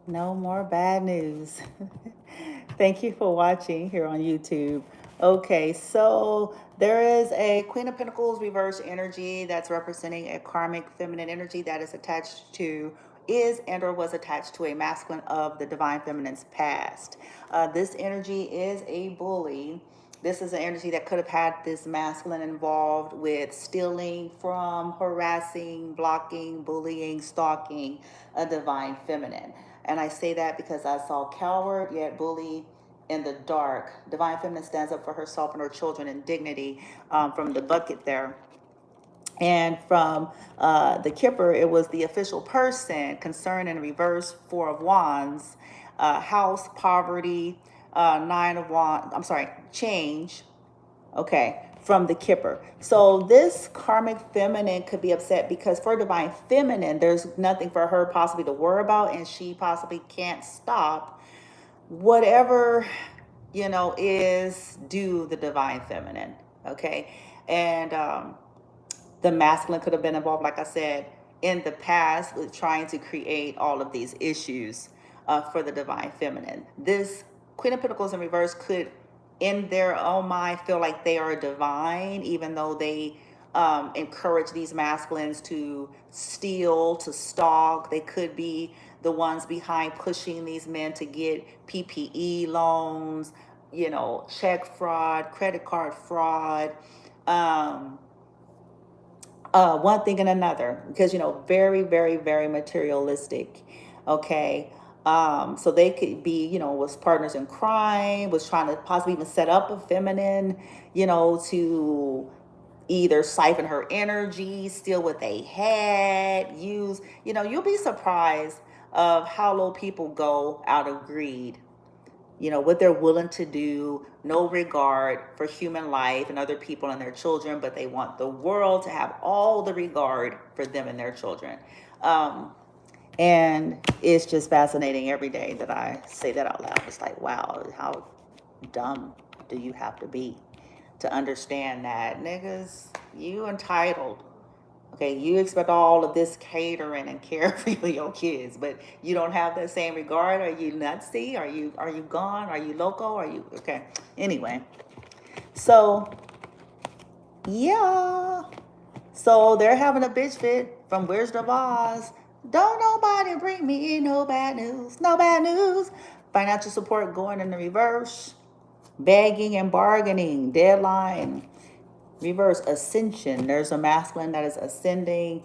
No more bad news. Thank you for watching here on YouTube. Okay, so there is a Queen of Pentacles reverse energy that's representing a karmic feminine energy that is attached to, is and or was attached to a masculine of the divine feminine's past. This energy is a bully. This is an energy that could have had this masculine involved with stealing from, harassing, blocking, bullying, stalking a divine feminine. And I say that because I saw coward yet bully in the dark. Divine feminine stands up for herself and her children in dignity, from the bucket there. And from the Kipper, it was the official person, concern in reverse, Four of Wands, house, poverty, Nine of Wands, I'm sorry, change, okay, from the Kipper. So this karmic feminine could be upset because for divine feminine, there's nothing for her possibly to worry about, and she possibly can't stop whatever, is due the divine feminine, okay? And the masculine could have been involved, like I said, in the past with trying to create all of these issues for the divine feminine. This Queen of Pentacles in reverse could, in their own mind, feel like they are divine, even though they encourage these masculines to steal, to stalk. They could be the ones behind pushing these men to get PPE loans, check fraud, credit card fraud. One thing and another, because very, very, very materialistic. Okay. So they could be, was partners in crime, was trying to possibly even set up a feminine, to either siphon her energy, steal what they had, use, you'll be surprised of how low people go out of greed, what they're willing to do, no regard for human life and other people and their children, but they want the world to have all the regard for them and their children. And it's just fascinating every day that I say that out loud. It's like, wow, how dumb do you have to be to understand that, niggas, you entitled. Okay, you expect all of this catering and care for your kids, but you don't have that same regard. Are you nutsy? Are you gone? Are you loco? Are you okay? Anyway, so yeah, so they're having a bitch fit from Wizard of Oz. Don't nobody bring me no bad news. No bad news. Financial support going in the reverse. Begging and bargaining. Deadline. Reverse ascension. There's a masculine that is ascending.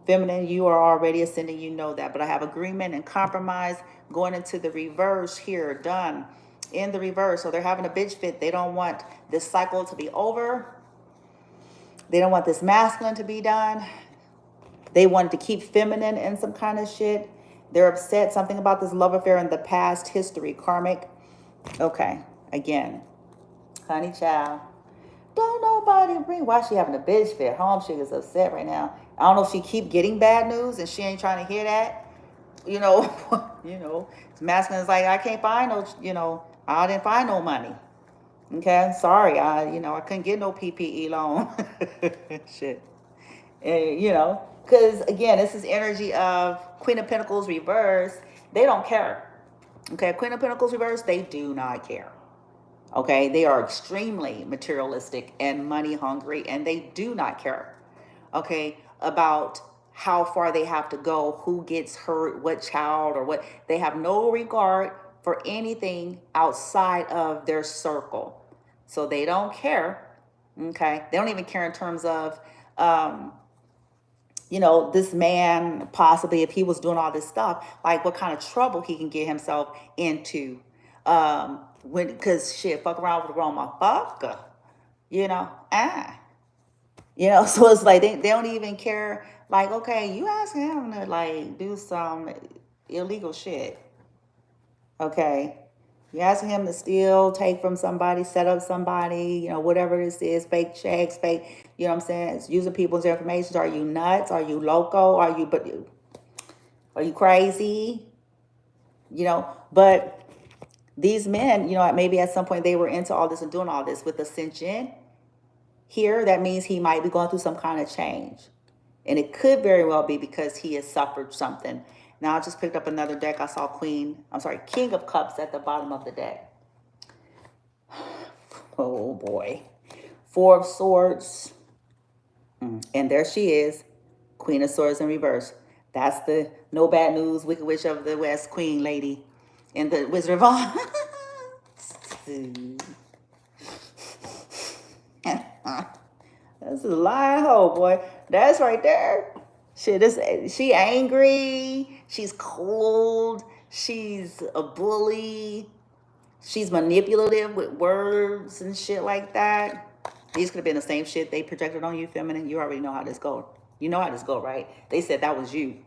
Feminine, you are already ascending, you know that. But I have agreement and compromise going into the reverse here. Done. In the reverse. So they're having a bitch fit. They don't want this cycle to be over. They don't want this masculine to be done. They wanted to keep feminine in some kind of shit. They're upset. Something about this love affair in the past history. Karmic. Okay. Again. Honey child. Don't nobody bring. Why she having a bitch fit? Home chick is upset right now. I don't know if she keep getting bad news and she ain't trying to hear that. You know, masculine is like, I can't find no, I didn't find no money. Okay, sorry, I couldn't get no PPE loan. Shit. Because again, this is energy of Queen of Pentacles reverse. They don't care. Okay, Queen of Pentacles reverse, they do not care. Okay, they are extremely materialistic and money hungry, and they do not care, okay, about how far they have to go, who gets hurt, what child or what. They have no regard for anything outside of their circle. So they don't care, okay? They don't even care in terms of, this man, possibly if he was doing all this stuff, like what kind of trouble he can get himself into. Because shit, fuck around with the wrong motherfucker, so it's like they don't even care. Like, okay, you asking him to like do some illegal shit, okay? You asking him to steal, take from somebody, set up somebody, whatever this is, fake checks, fake, what I'm saying? It's using people's information. Are you nuts? Are you loco? Are you crazy? But these men, maybe at some point they were into all this and doing all this with ascension. Here, that means he might be going through some kind of change. And it could very well be because he has suffered something Now I just picked up another deck. I saw King of Cups at the bottom of the deck. Oh boy. Four of Swords. And there she is. Queen of Swords in reverse. That's the no bad news, Wicked Witch of the West Queen lady in the Wizard of Oz. That's a lying hoe, boy. That's right there. She angry. She's cold. She's a bully. She's manipulative with words and shit like that. These could have been the same shit they projected on you, feminine. You already know how this go. You know how this go, right? They said that was you.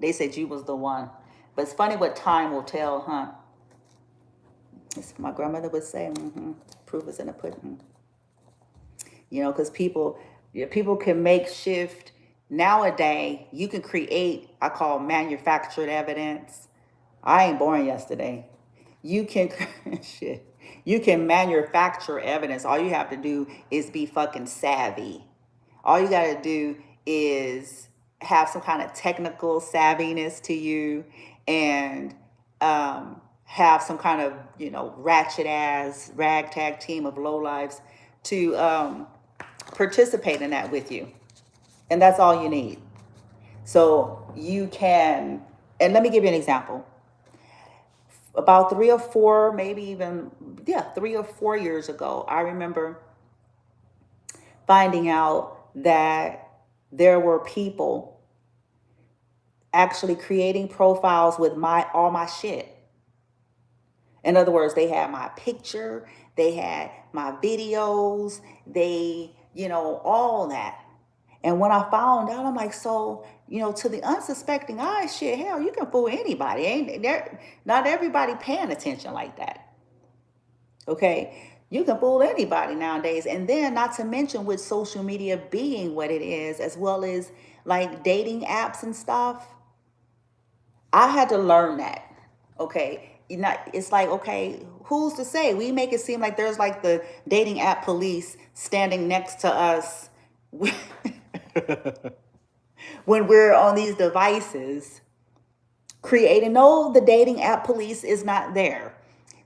They said you was the one. But it's funny what time will tell, huh? As my grandmother would say, proof is in the pudding. You know, because people can make shift. Nowadays, you can create, I call manufactured evidence. I ain't born yesterday. You can, shit. You can manufacture evidence. All you have to do is be fucking savvy. All you got to do is have some kind of technical savviness to you, and have some kind of, ratchet ass ragtag team of lowlifes to participate in that with you. And that's all you need. So you can, and let me give you an example. About 3 or 4, maybe even, 3 or 4 years ago, I remember finding out that there were people actually creating profiles with all my shit. In other words, they had my picture, they had my videos, they, all that. And when I found out, I'm like, so, to the unsuspecting eye, shit, hell, you can fool anybody. Ain't there? Not everybody paying attention like that. Okay? You can fool anybody nowadays. And then not to mention with social media being what it is, as well as like dating apps and stuff, I had to learn that. Okay? It's like, okay, who's to say? We make it seem like there's like the dating app police standing next to us when we're on these devices creating. No, the dating app police is not there.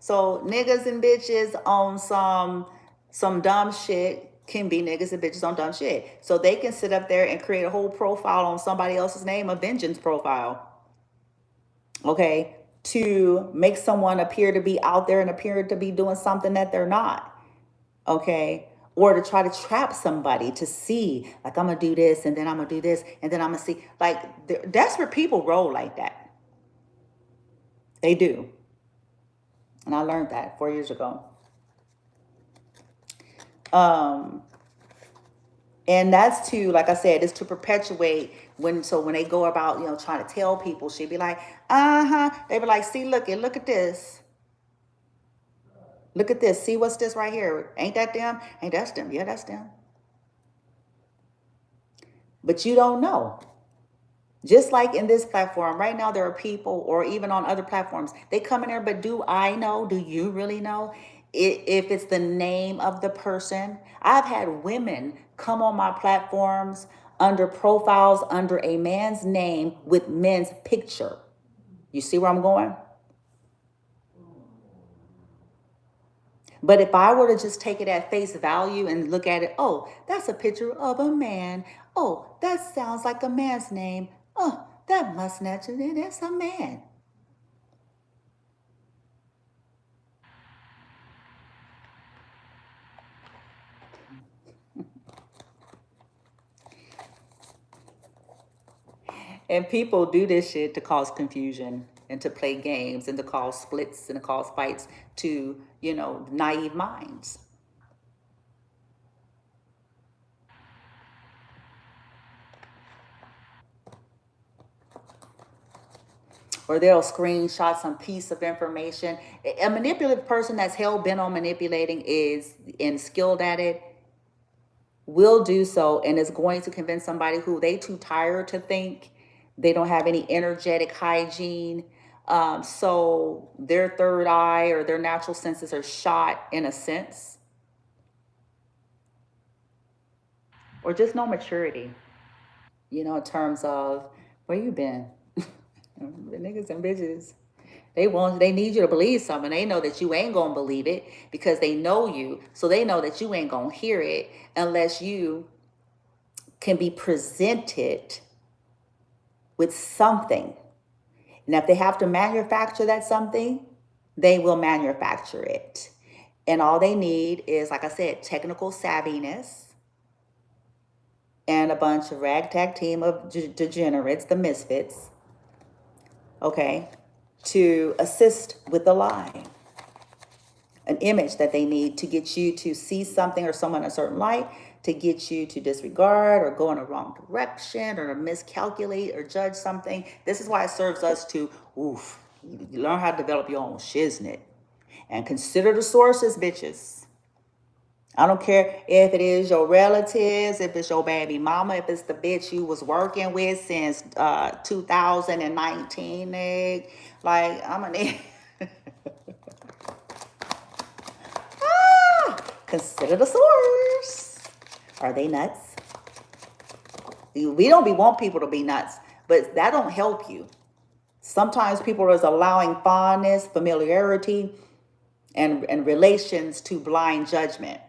So niggas and bitches on some dumb shit can be niggas and bitches on dumb shit. So they can sit up there and create a whole profile on somebody else's name, a vengeance profile. Okay, to make someone appear to be out there and appear to be doing something that they're not. Okay, or to try to trap somebody to see, like, I'm gonna do this and then I'm gonna do this and then I'm gonna see. Like, desperate people roll like that. They do. And I learned that 4 years ago. And that's to, like I said, it's to perpetuate when they go about, trying to tell people, she'd be like, they be like, see, look at this. Look at this. See, what's this right here? Ain't that them? Ain't that them? Yeah, that's them. But you don't know. Just like in this platform, right now there are people, or even on other platforms, they come in there, but do I know? Do you really know? If it's the name of the person. I've had women come on my platforms under profiles under a man's name with men's picture. You see where I'm going? But if I were to just take it at face value and look at it, oh, that's a picture of a man. Oh, that sounds like a man's name. Oh, that must naturally, that's a man. And people do this shit to cause confusion and to play games and to cause splits and to cause fights to, naive minds. Or they'll screenshot some piece of information. A manipulative person that's hell bent on manipulating is and skilled at it will do so, and is going to convince somebody who they too tired to think. They don't have any energetic hygiene. So their third eye or their natural senses are shot in a sense. Or just no maturity, in terms of where you been. The niggas and bitches, they need you to believe something. They know that you ain't gonna believe it because they know you. So they know that you ain't gonna hear it unless you can be presented with something. And if they have to manufacture that something, they will manufacture it. And all they need is, like I said, technical savviness and a bunch of ragtag team of degenerates, the misfits, okay, to assist with the lie. An image that they need to get you to see something or someone in a certain light, to get you to disregard or go in the wrong direction or to miscalculate or judge something. This is why it serves us to, you learn how to develop your own shiznit. And consider the sources, bitches. I don't care if it is your relatives, if it's your baby mama, if it's the bitch you was working with since 2019, nigga. Like, I'm gonna need... Consider the source. Are they nuts? We don't want people to be nuts, but that don't help you. Sometimes people are allowing fondness, familiarity, and relations to blind judgment.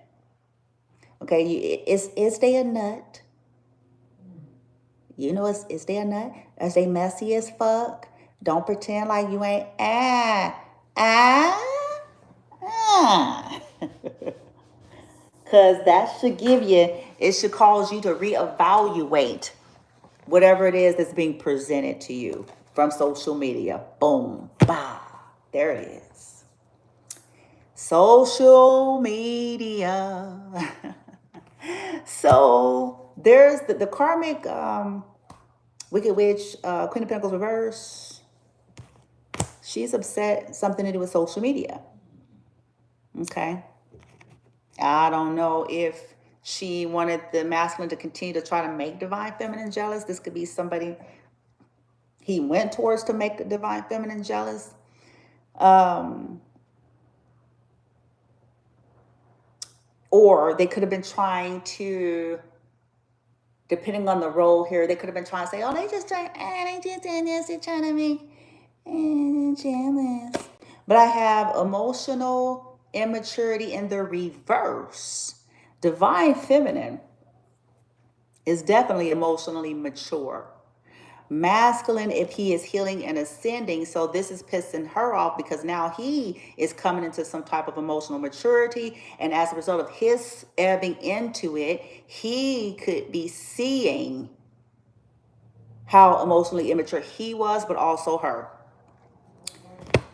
Okay, is they a nut? You know, is they a nut? Is they messy as fuck? Don't pretend like you ain't Because that should it should cause you to reevaluate whatever it is that's being presented to you from social media. Boom, bah, there it is. Social media. So there's the karmic Wicked Witch, Queen of Pentacles reverse. She's upset, something to do with social media. Okay. I don't know if she wanted the masculine to continue to try to make divine feminine jealous. This could be somebody he went towards to make the divine feminine jealous. Or they could have been trying to, depending on the role here, they could have been trying to say, oh, they just doing this, they're trying to make jealous. But I have emotional immaturity in the reverse. Divine feminine is definitely emotionally mature. Masculine, if he is healing and ascending, so this is pissing her off because now he is coming into some type of emotional maturity, and as a result of his ebbing into it, he could be seeing how emotionally immature he was, but also her.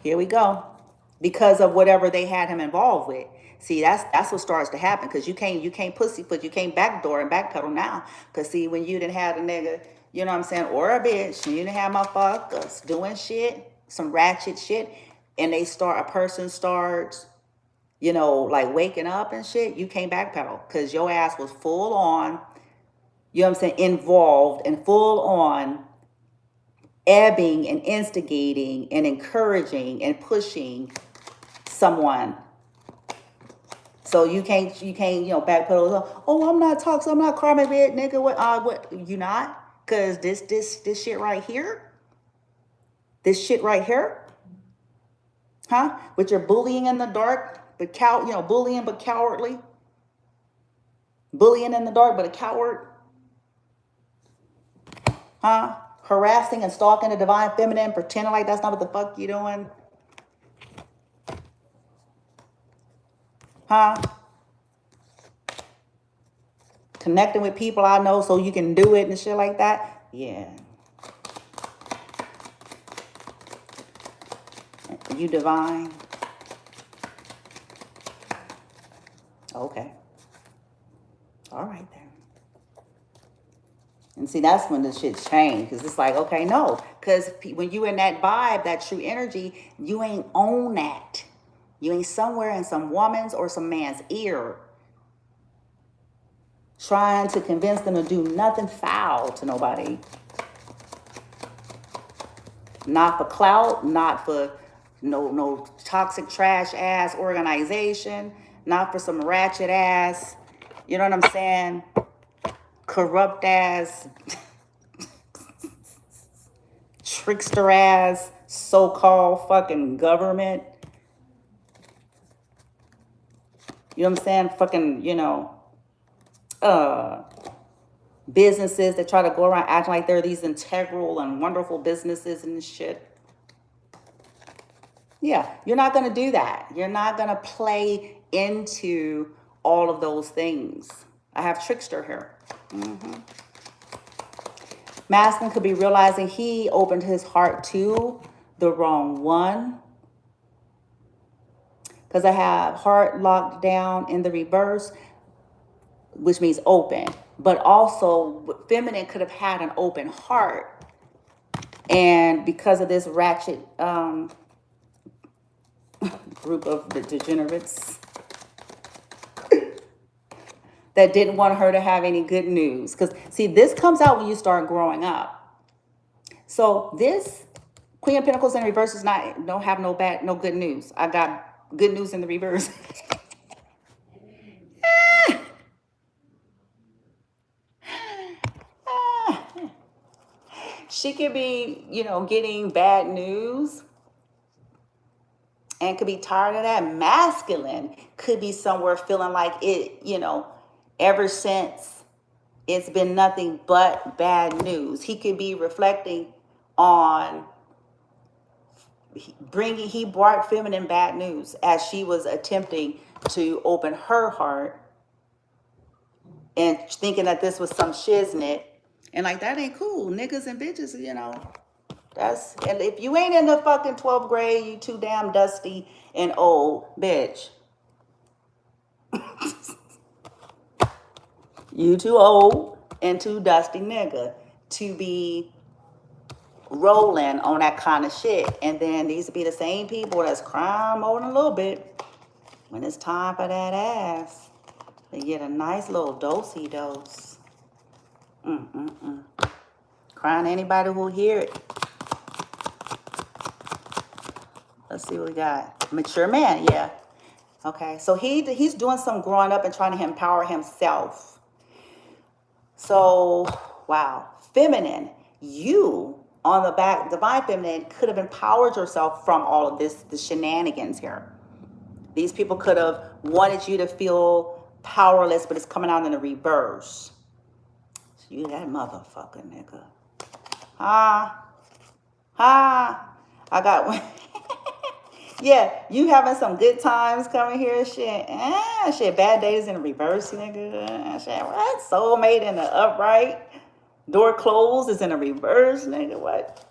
Here we go. Because of whatever they had him involved with. See, that's what starts to happen, because you can't pussyfoot, you can't backdoor and backpedal now. Because see, when you didn't have a nigga, you know what I'm saying, or a bitch, and you didn't have motherfuckers doing shit, some ratchet shit, and a person starts, you know, like waking up and shit, you can't backpedal because your ass was full on, you know what I'm saying, involved and full on ebbing and instigating and encouraging and pushing someone. So you can't, backpedal. Oh, I'm not toxic. I'm not karmic, bitch, nigga. What? You not? Cause this shit right here, huh? With your bullying in the dark, but bullying but cowardly, bullying in the dark but a coward, huh? Harassing and stalking the divine feminine, pretending like that's not what the fuck you doing. Huh? Connecting with people I know so you can do it and shit like that. Yeah. You divine. Okay. All right then. And see, that's when the shit's changed. Because it's like, okay, no. Because when you in that vibe, that true energy, you ain't on that. You ain't somewhere in some woman's or some man's ear trying to convince them to do nothing foul to nobody. Not for clout, not for no toxic trash ass organization, not for some ratchet ass, you know what I'm saying, corrupt ass trickster ass so-called fucking government. You know what I'm saying? Fucking, you know, businesses that try to go around acting like they're these integral and wonderful businesses and shit. Yeah, you're not going to do that. You're not going to play into all of those things. I have trickster here. Masculine could be realizing he opened his heart to the wrong one. Because I have heart locked down in the reverse, which means open. But also, feminine could have had an open heart. And because of this ratchet group of the degenerates that didn't want her to have any good news. Because, see, this comes out when you start growing up. So this Queen of Pentacles in reverse is not, don't have no good news. I got good news in the reverse. She could be, you know, getting bad news and could be tired of that. Masculine could be somewhere feeling like it, you know, ever since it's been nothing but bad news. He could be reflecting on he brought feminine bad news as she was attempting to open her heart and thinking that this was some shiznit. And like, that ain't cool. Niggas and bitches, you know, that's, and if you ain't in the fucking 12th grade, you too damn dusty and old, bitch. You too old and too dusty, nigga, to be rolling on that kind of shit. And then these be the same people that's crying more than a little bit when it's time for that ass. They get a nice little dosey dose. Crying anybody who'll hear it. Let's see what we got. Mature man, yeah. Okay, so he's doing some growing up and trying to empower himself. So, wow. Feminine, you on the back, divine feminine, could have empowered yourself from all of this, the shenanigans here. These people could have wanted you to feel powerless, but it's coming out in the reverse. So you that motherfucker, nigga. I got one. Yeah, you having some good times coming here, shit. Shit, bad days in the reverse, nigga. Shit, what? Soulmate in the upright. Door closed is in the reverse, nigga. What?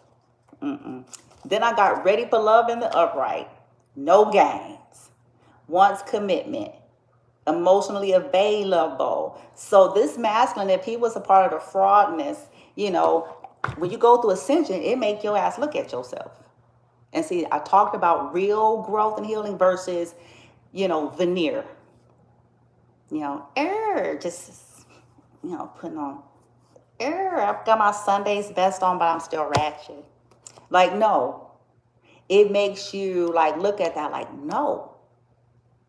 Then I got ready for love in the upright. No games. Wants commitment. Emotionally available. So this masculine, if he was a part of the fraudness, you know, when you go through ascension, it make your ass look at yourself. And see, I talked about real growth and healing versus, you know, veneer. You know, just, you know, putting on, I've got my Sunday's best on, but I'm still ratchet. Like, no. It makes you, like, look at that like, no.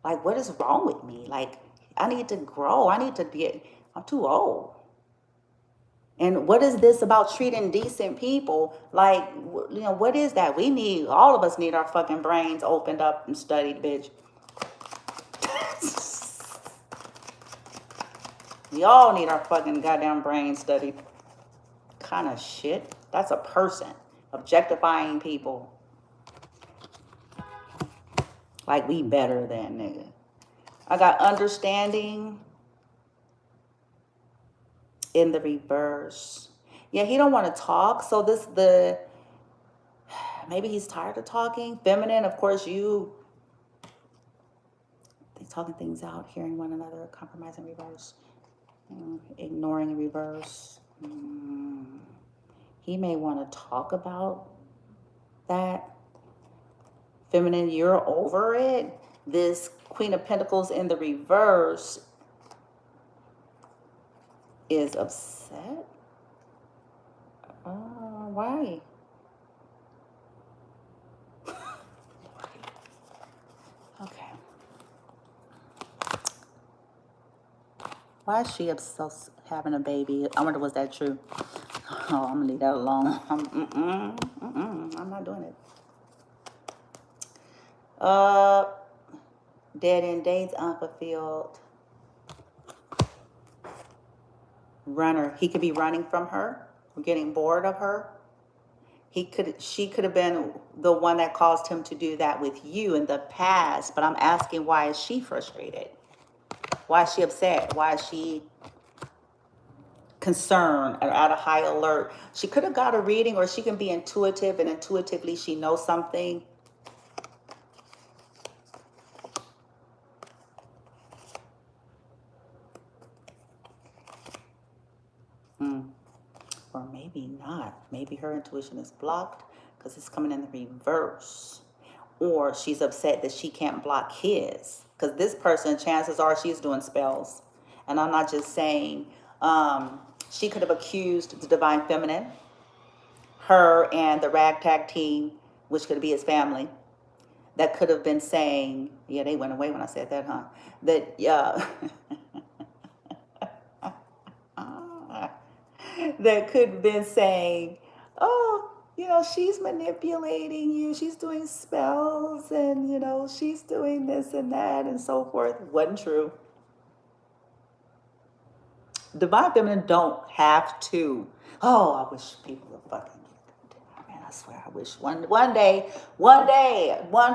Like, what is wrong with me? Like, I need to grow. I need to be, I'm too old. And what is this about treating decent people? Like, you know, what is that? We need, all of us need our fucking brains opened up and studied, bitch. We all need our fucking goddamn brains studied. Kind of shit. That's a person. Objectifying people. Like we better than, nigga. I got understanding in the reverse. Yeah, he don't want to talk. So maybe he's tired of talking. Feminine, of course, they talking things out, hearing one another, compromising reverse, ignoring in reverse. He may want to talk about that. Feminine, you're over it. This Queen of Pentacles in the reverse is upset. Why? Okay. Why is she upset having a baby? I wonder, was that true? Oh, I'm gonna leave that alone. I'm not doing it. Uh, dead end dates, unfulfilled. Runner. He could be running from her, or getting bored of her. She could have been the one that caused him to do that with you in the past. But I'm asking, why is she frustrated? Why is she upset? Why is she concerned or out of high alert? She could have got a reading, or she can be intuitive, and intuitively she knows something. Or maybe not. Maybe her intuition is blocked because it's coming in the reverse. Or she's upset that she can't block his. Because this person, chances are she's doing spells. And I'm not just saying, she could have accused the Divine Feminine, her and the ragtag team, which could be his family, that could have been saying, yeah, they went away when I said that, huh? That, yeah. That could have been saying, oh, she's manipulating you. She's doing spells and, she's doing this and that and so forth. Wasn't true. Divine Feminine don't have to. Oh, I wish people would fucking get it. Man, I swear, I wish one day, one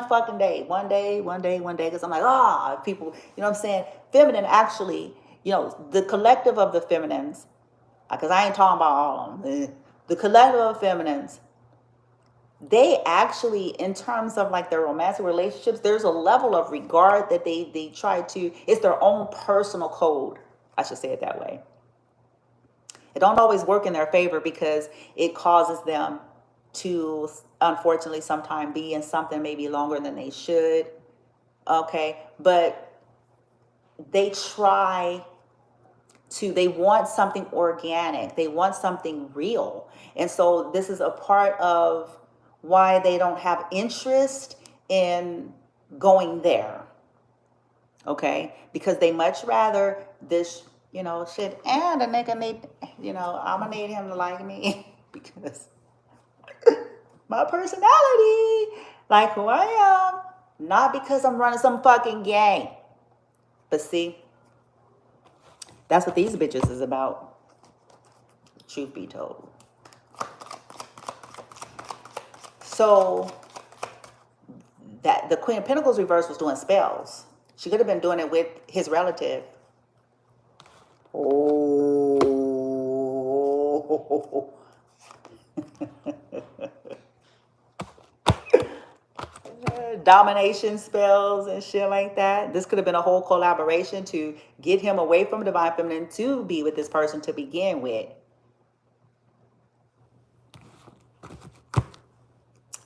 fucking day, one day, because I'm like, people, you know what I'm saying? Feminine actually, the collective of the feminines, because I ain't talking about all of them. The collective of feminines, they actually, in terms of like their romantic relationships, there's a level of regard that they try to, it's their own personal code. I should say it that way. It don't always work in their favor because it causes them to, unfortunately, sometimes be in something maybe longer than they should. Okay. But they try to, they want something organic, they want something real. And so this is a part of why they don't have interest in going there. Okay, because they much rather this, shit, and a nigga need, I'm gonna need him to like me because my personality, like who I am, not because I'm running some fucking game. But see, that's what these bitches is about, truth be told. So that the Queen of Pentacles reverse was doing spells. She could have been doing it with his relative. Oh. Domination spells and shit like that. This could have been a whole collaboration to get him away from Divine Feminine to be with this person to begin with.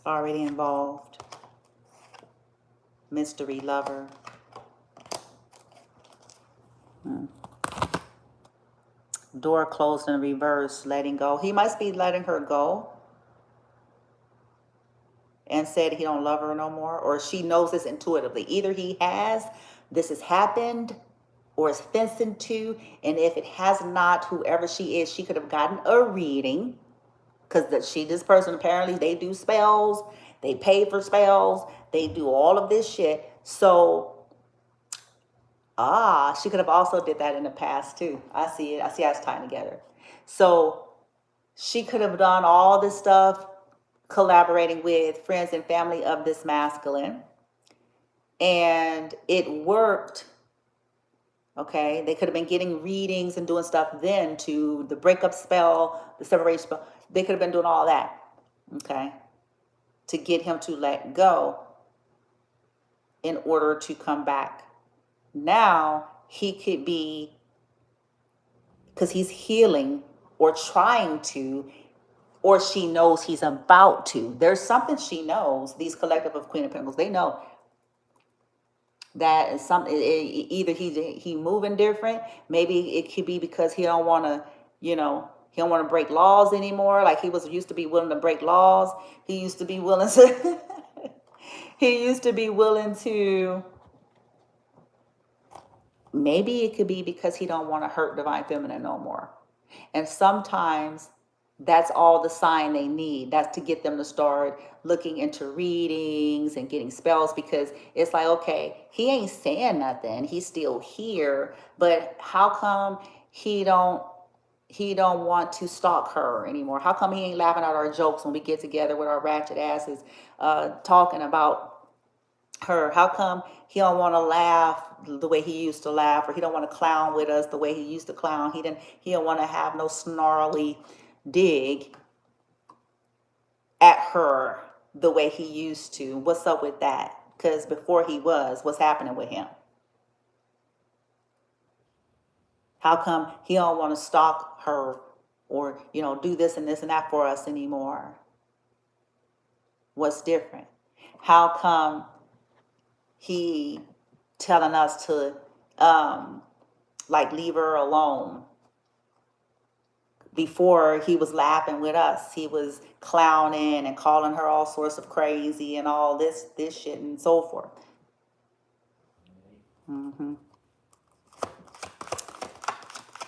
Already involved. Mystery lover. Door closed in reverse, letting go. He must be letting her go and said he don't love her no more, or she knows this intuitively. Either he has, this has happened, or is fencing to, and if it has not, whoever she is, she could have gotten a reading, because this person apparently, they do spells, they pay for spells, they do all of this shit. So she could have also did that in the past too. I see it. I see how it's tying together. So she could have done all this stuff, collaborating with friends and family of this masculine, and it worked. Okay, they could have been getting readings and doing stuff then to the breakup spell, the separation spell. They could have been doing all that, okay, to get him to let go in order to come back. Now he could be, because he's healing or trying to, or she knows he's about to. There's something she knows, these collective of Queen of Pentacles, they know that is something. Either he moving different. Maybe it could be because he don't want to, he don't want to break laws anymore. Like he used to be willing to break laws. He used to be willing to, he used to be willing to, maybe it could be because he don't want to hurt Divine Feminine no more. And sometimes That's all the sign they need. That's to get them to start looking into readings and getting spells, because it's like, okay, he ain't saying nothing. He's still here, but how come he don't want to stalk her anymore? How come he ain't laughing at our jokes when we get together with our ratchet asses talking about her? How come he don't want to laugh the way he used to laugh, or he don't want to clown with us the way he used to clown? He don't want to have no snarly dig at her the way he used to. What's up with that? Because before he was, what's happening with him? How come he don't want to stalk her, or do this and this and that for us anymore? What's different? How come he telling us to like leave her alone? Before, he was laughing with us. He was clowning and calling her all sorts of crazy and all this shit and so forth.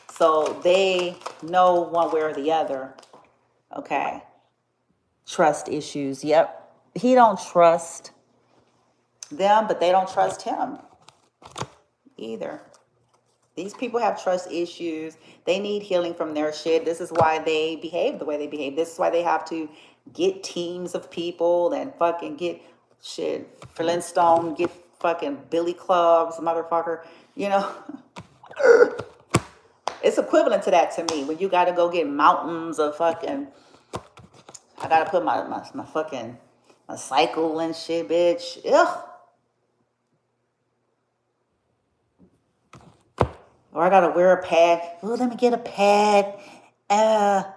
So they know one way or the other. Okay. Trust issues. Yep. He don't trust them, but they don't trust him either. These people have trust issues. They need healing from their shit. This is why they behave the way they behave. This is why they have to get teams of people and fucking get shit. Flintstone, get fucking billy clubs, motherfucker. It's equivalent to that to me. When you got to go get mountains of fucking, I got to put my fucking, my cycle and shit, bitch. Ugh. Or I gotta wear a pad. Oh, let me get a pad. And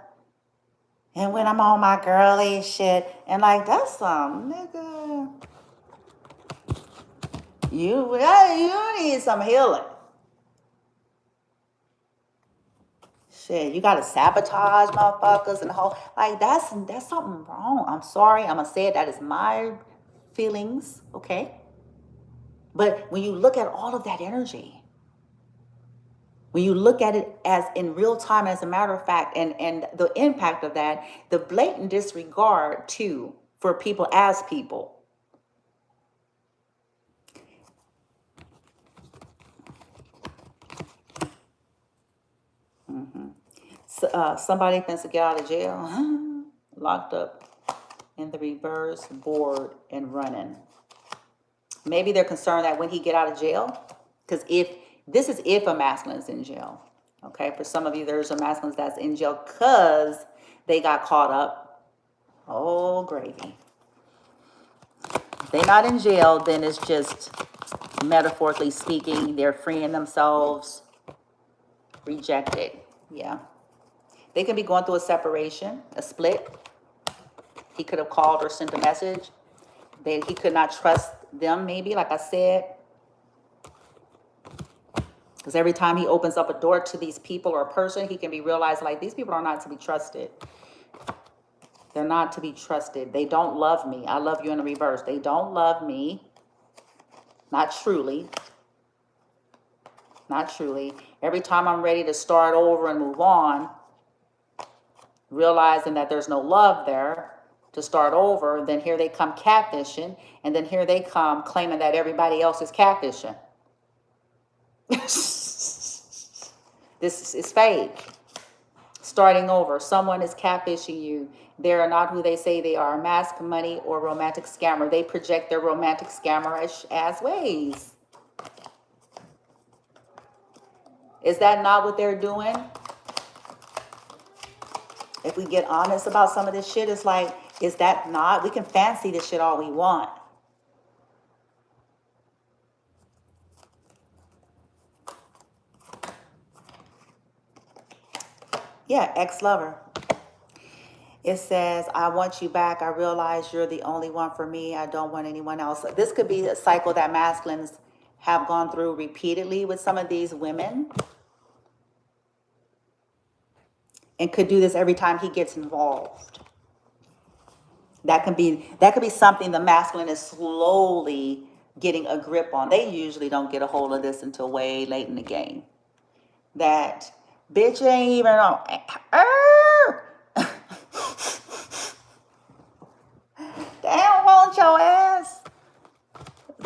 when I'm on my girly shit. And like, that's some nigga. You need some healing. Shit, you gotta sabotage motherfuckers and the whole, like, that's something wrong. I'm sorry, I'm gonna say it. That is my feelings, okay? But when you look at all of that energy, when you look at it as in real time, as a matter of fact, and the impact of that, the blatant disregard too for people as people. So, somebody thinks to get out of jail, locked up in the reverse, bored and running. Maybe they're concerned that when he get out of jail, because if a masculine is in jail, okay? For some of you, there's a masculine that's in jail because they got caught up. Oh, gravy. If they're not in jail, then it's just, metaphorically speaking, they're freeing themselves, rejected. Yeah. They can be going through a separation, a split. He could have called or sent a message. He could not trust them, maybe, like I said. Because every time he opens up a door to these people or a person, he can be realized, like, these people are not to be trusted. They're not to be trusted. They don't love me. I love you in the reverse. They don't love me. Not truly. Not truly. Every time I'm ready to start over and move on, realizing that there's no love there to start over, then here they come catfishing, and then here they come claiming that everybody else is catfishing. This is fake. Starting over. Someone is catfishing you. They are not who they say they are. Mask, money, or romantic scammer. They project their romantic scammerish ass ways. Is that not what they're doing? If we get honest about some of this shit, it's like, is that not? We can fancy this shit all we want. Yeah, ex-lover. It says, I want you back. I realize you're the only one for me. I don't want anyone else. This could be a cycle that masculines have gone through repeatedly with some of these women. And could do this every time he gets involved. That could be something the masculine is slowly getting a grip on. They usually don't get a hold of this until way late in the game. That bitch ain't even on.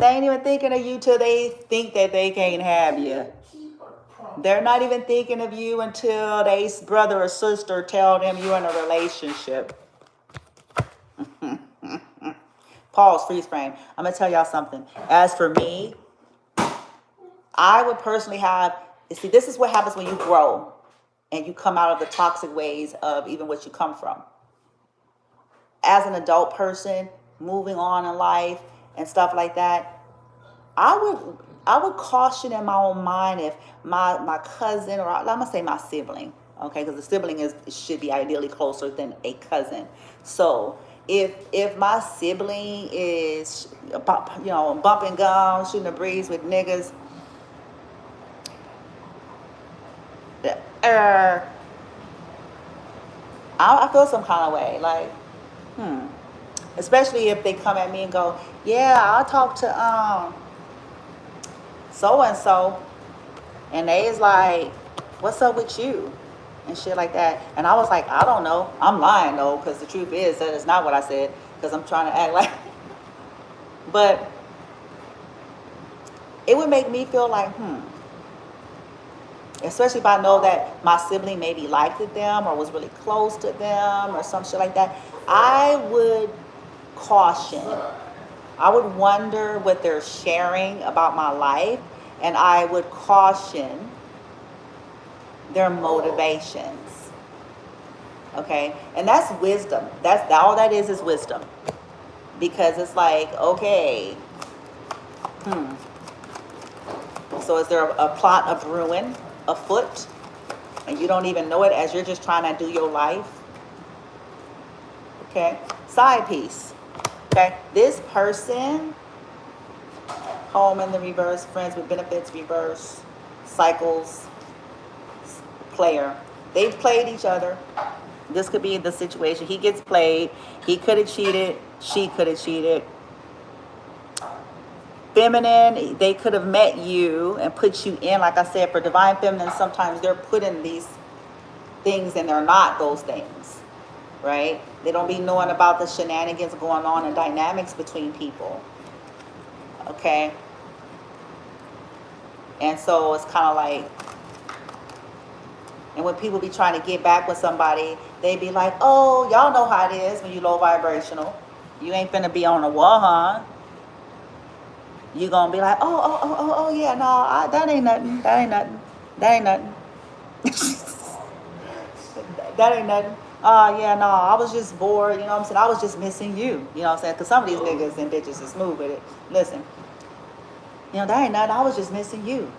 They ain't even thinking of you till they think that they can't have you. They're not even thinking of you until they brother or sister tell them you're in a relationship. Pause, freeze frame. I'm going to tell y'all something. As for me, I would personally have, you see, this is what happens when you grow and you come out of the toxic ways of even what you come from. As an adult person, moving on in life and stuff like that, I would caution in my own mind if my cousin, or I'm gonna say my sibling, okay, because the sibling should be ideally closer than a cousin. So if my sibling is, bumping gums, shooting the breeze with niggas, I feel some kind of way, like, especially if they come at me and go, yeah, I'll talk to so and so, and they is like, what's up with you and shit like that. And I was like, I don't know. I'm lying though, because the truth is that it's not what I said, because I'm trying to act like but it would make me feel like, especially if I know that my sibling maybe liked them or was really close to them or some shit like that. I would caution. I would wonder what they're sharing about my life, and I would caution their motivations. Okay? And that's wisdom. That's all that is wisdom. Because it's like, okay, so is there a plot of ruin afoot, and you don't even know it as you're just trying to do your life? Okay? Side piece. Okay? This person, home in the reverse, friends with benefits reverse, cycles, player. They've played each other. This could be the situation. He gets played. He could have cheated. She could have cheated. Feminine, they could have met you and put you in. Like I said, for divine feminine, sometimes they're put in these things and they're not those things, right? They don't be knowing about the shenanigans going on and dynamics between people, okay? And so it's kind of like, and when people be trying to get back with somebody, they be like, oh, y'all know how it is when you low vibrational. You ain't finna be on the wall, huh? You gonna be like, oh, yeah, no, that ain't nothing. That ain't nothing. That ain't nothing. That ain't nothing. Yeah, no, I was just bored. You know what I'm saying? I was just missing you. You know what I'm saying? Because some of these niggas and bitches is smooth with it. Listen, that ain't nothing. I was just missing you.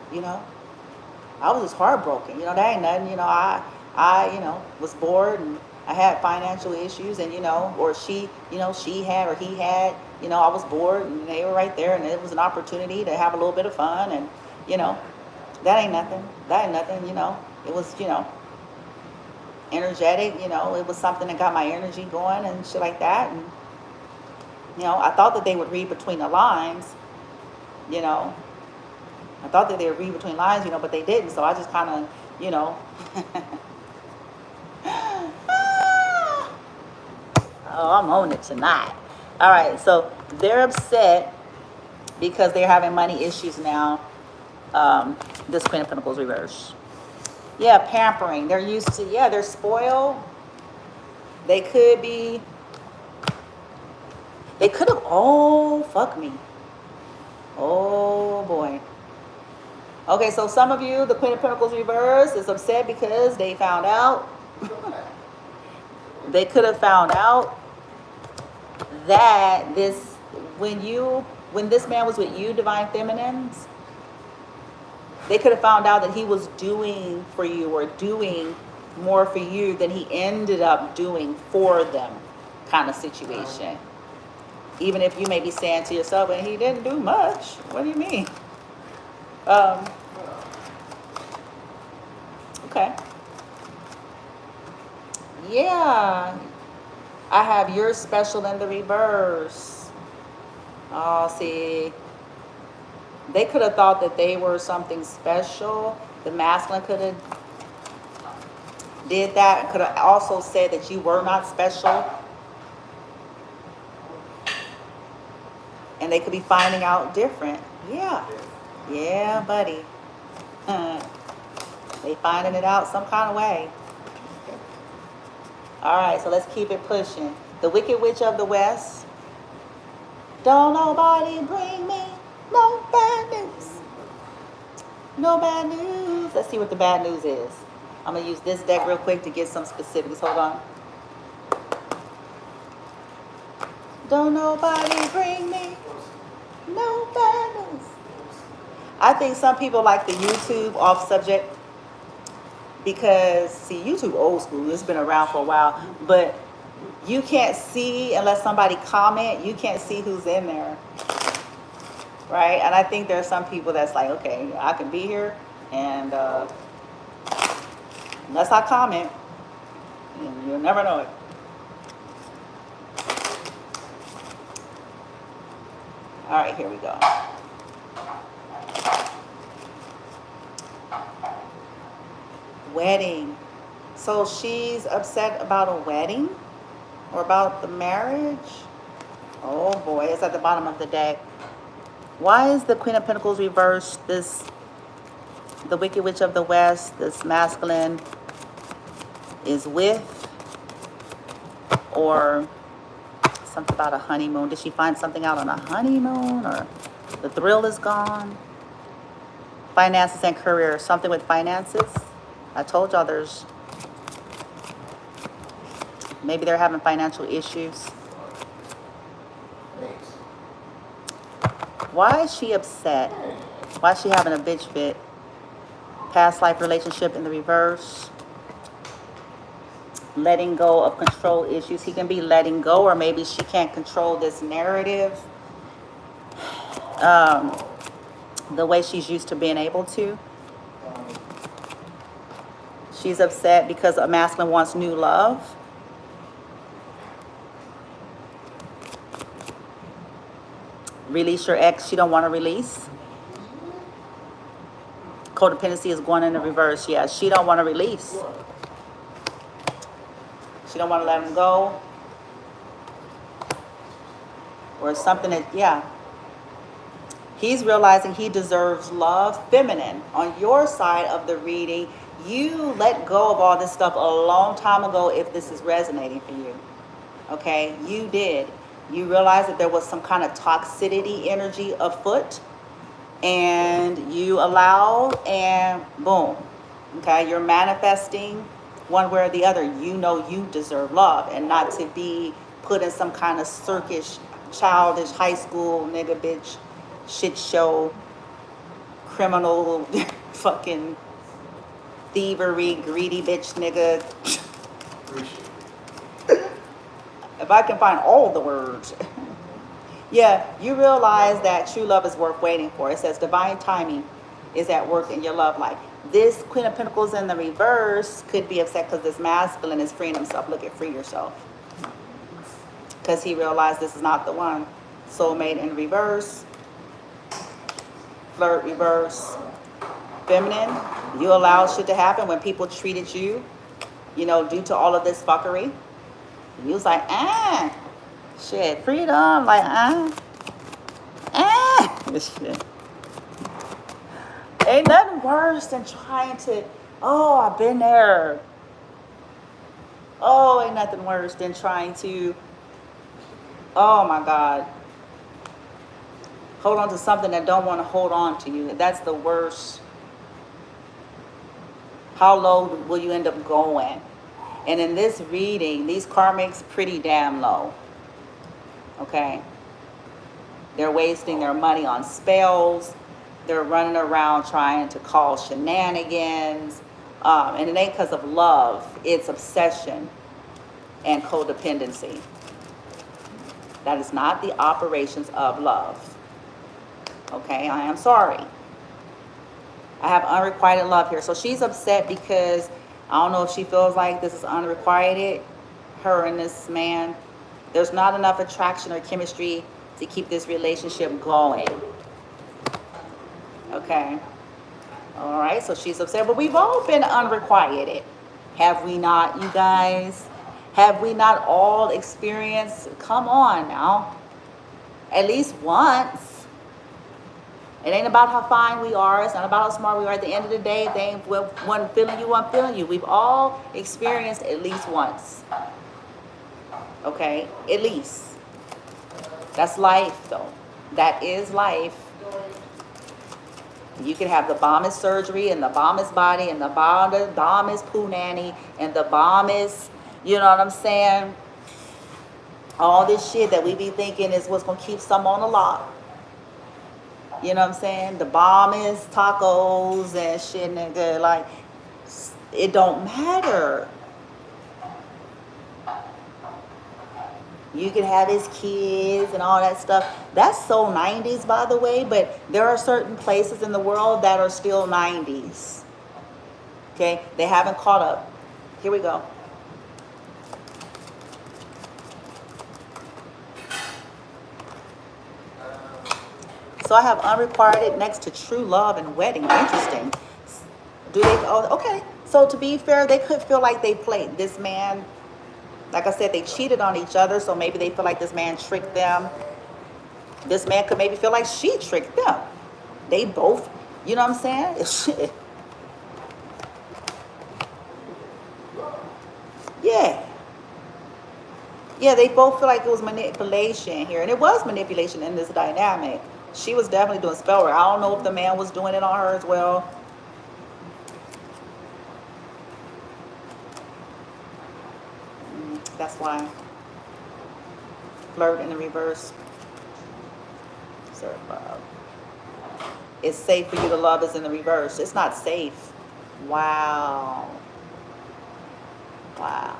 I was just heartbroken. That ain't nothing. I was bored and I had financial issues, and or she had or he had, I was bored and they were right there, and it was an opportunity to have a little bit of fun, and that ain't nothing. That ain't nothing. It was energetic. It was something that got my energy going and shit like that, and I thought that they would read between the lines. I thought that they would read between lines, but they didn't. So I just kind of, oh, I'm on it tonight. All right, so they're upset because they're having money issues now. This Queen of Pentacles reverse. Yeah, pampering. They're used to, they're spoiled. They could have, oh, fuck me. Oh, boy. Okay, so some of you, the Queen of Pentacles reverse, is upset because they found out. They could have found out that when this man was with you, divine feminines, they could have found out that he was doing for you or doing more for you than he ended up doing for them, kind of situation. Even if you may be saying to yourself, and he didn't do much. What do you mean? Okay. Yeah. I have your special in the reverse. Oh, see. They could have thought that they were something special. The masculine could have did that. Could have also said that you were not special. And they could be finding out different. Yeah. Yeah, buddy. They finding it out some kind of way. All right, so let's keep it pushing. The Wicked Witch of the West. Don't nobody bring me no bad news. No bad news. Let's see what the bad news is. I'm going to use this deck real quick to get some specifics. Hold on. Don't nobody bring me no bad news. I think some people like the YouTube off subject because, see, YouTube old school. It's been around for a while. But you can't see, unless somebody comment, you can't see who's in there. Right? And I think there's some people that's like, okay, I can be here, and unless I comment, you'll never know it. All right, here we go. Wedding. So she's upset about a wedding or about the marriage? Oh boy, it's at the bottom of the deck. Why is the Queen of Pentacles reversed? The Wicked Witch of the West, this masculine is with, or something about a honeymoon. Did she find something out on a honeymoon, or the thrill is gone? Finances and career, something with finances. I told y'all maybe they're having financial issues. Why is she upset? Why is she having a bitch fit? Past life relationship in the reverse. Letting go of control issues. He can be letting go, or maybe she can't control this narrative the way she's used to being able to. She's upset because a masculine wants new love. Release your ex she don't want to release. Codependency is going in the reverse. Yeah, she don't want to release. She don't want to let him go. Or something that, yeah. He's realizing he deserves love. Feminine, on your side of the reading, you let go of all this stuff a long time ago if this is resonating for you. Okay, you did. You realized that there was some kind of toxicity energy afoot, and you allowed, and boom. Okay, you're manifesting one way or the other. You know you deserve love, and not to be put in some kind of circus, childish, high school, nigga, bitch, shit show, criminal, fucking thievery, greedy bitch, nigga. If I can find all the words. Yeah, you realize that true love is worth waiting for. It says divine timing is at work in your love life. This Queen of Pentacles in the reverse could be upset because this masculine is freeing himself. Look at free yourself. Because he realized this is not the one. Soulmate in reverse. Flirt reverse. Feminine. You allow shit to happen when people treated you, you know, due to all of this fuckery. You was like, shit, freedom, like, this shit. Ain't nothing worse than trying to, oh, I've been there. Oh, ain't nothing worse than trying to, oh my God, hold on to something that don't want to hold on to you. That's the worst. How low will you end up going? And in this reading, these karmics pretty damn low. Okay? They're wasting their money on spells. They're running around trying to call shenanigans. And it ain't because of love. It's obsession and codependency. That is not the operations of love. Okay? I am sorry. I have unrequited love here. So she's upset because I don't know if she feels like this is unrequited, her and this man. There's not enough attraction or chemistry to keep this relationship going. Okay. All right, so she's upset. But we've all been unrequited. Have we not, you guys? Have we not all experienced? Come on now. at least once. It ain't about how fine we are. It's not about how smart we are. At the end of the day, if they ain't one feeling you, one feeling you. We've all experienced at least once. Okay? At least. That's life, though. That is life. You can have the bombest surgery and the bombest body and the bombest poo nanny and the bombest, you know what I'm saying? All this shit that we be thinking is what's going to keep some on the lock. You know what I'm saying? The bombest tacos and shit, nigga. Like, it don't matter. You can have his kids and all that stuff. That's so 90s, by the way, but there are certain places in the world that are still 90s. Okay? They haven't caught up. Here we go. So I have unrequited next to true love and wedding. Interesting. Do they? Oh, okay. So to be fair, they could feel like they played this man. Like I said, they cheated on each other, so maybe they feel like this man tricked them. This man could maybe feel like she tricked them. They both, you know what I'm saying? Yeah. Yeah, they both feel like it was manipulation here. And it was manipulation in this dynamic. She was definitely doing spell work. I don't know if the man was doing it on her as well. That's why. Flirt in the reverse. It's safe for you to love is in the reverse. It's not safe. Wow. Wow.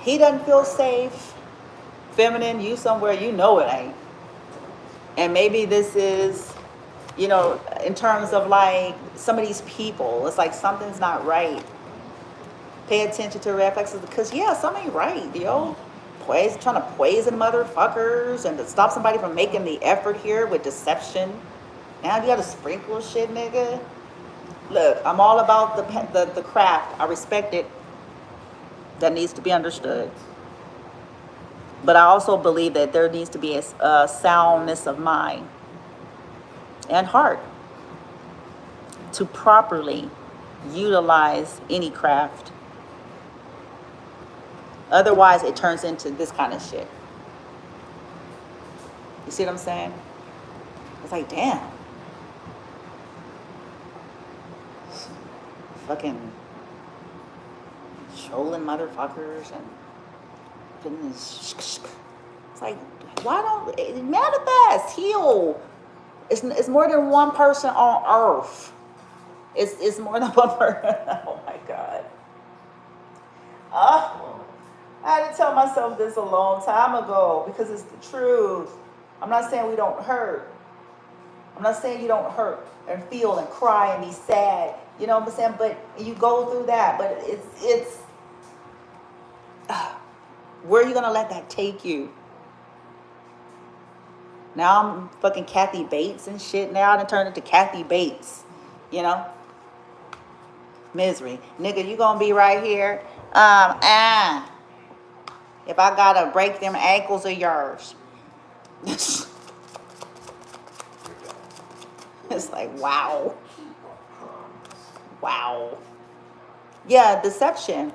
He doesn't feel safe. Feminine, you somewhere, you know it ain't. And maybe this is, you know, in terms of like some of these people, it's like something's not right. Pay attention to red flags because, yeah, something ain't right, yo. Trying to poison motherfuckers and to stop somebody from making the effort here with deception. Now you got to sprinkle shit, nigga. Look, I'm all about the craft. I respect it. That needs to be understood. But I also believe that there needs to be a soundness of mind and heart to properly utilize any craft. Otherwise, it turns into this kind of shit. You see what I'm saying? It's like, damn. Fucking trolling motherfuckers and putting this. It's like, why don't it manifest, heal? It's more than one person on earth. It's more than one person. Oh my God. I had to tell myself this a long time ago because it's the truth. I'm not saying we don't hurt. I'm not saying you don't hurt and feel and cry and be sad. You know what I'm saying? But you go through that. But it's where are you going to let that take you? Now I'm fucking Kathy Bates and shit. Now I done turned into Kathy Bates. You know? Misery. Nigga, you going to be right here. If I gotta break them ankles of yours. It's like, wow. Wow. Yeah, deception.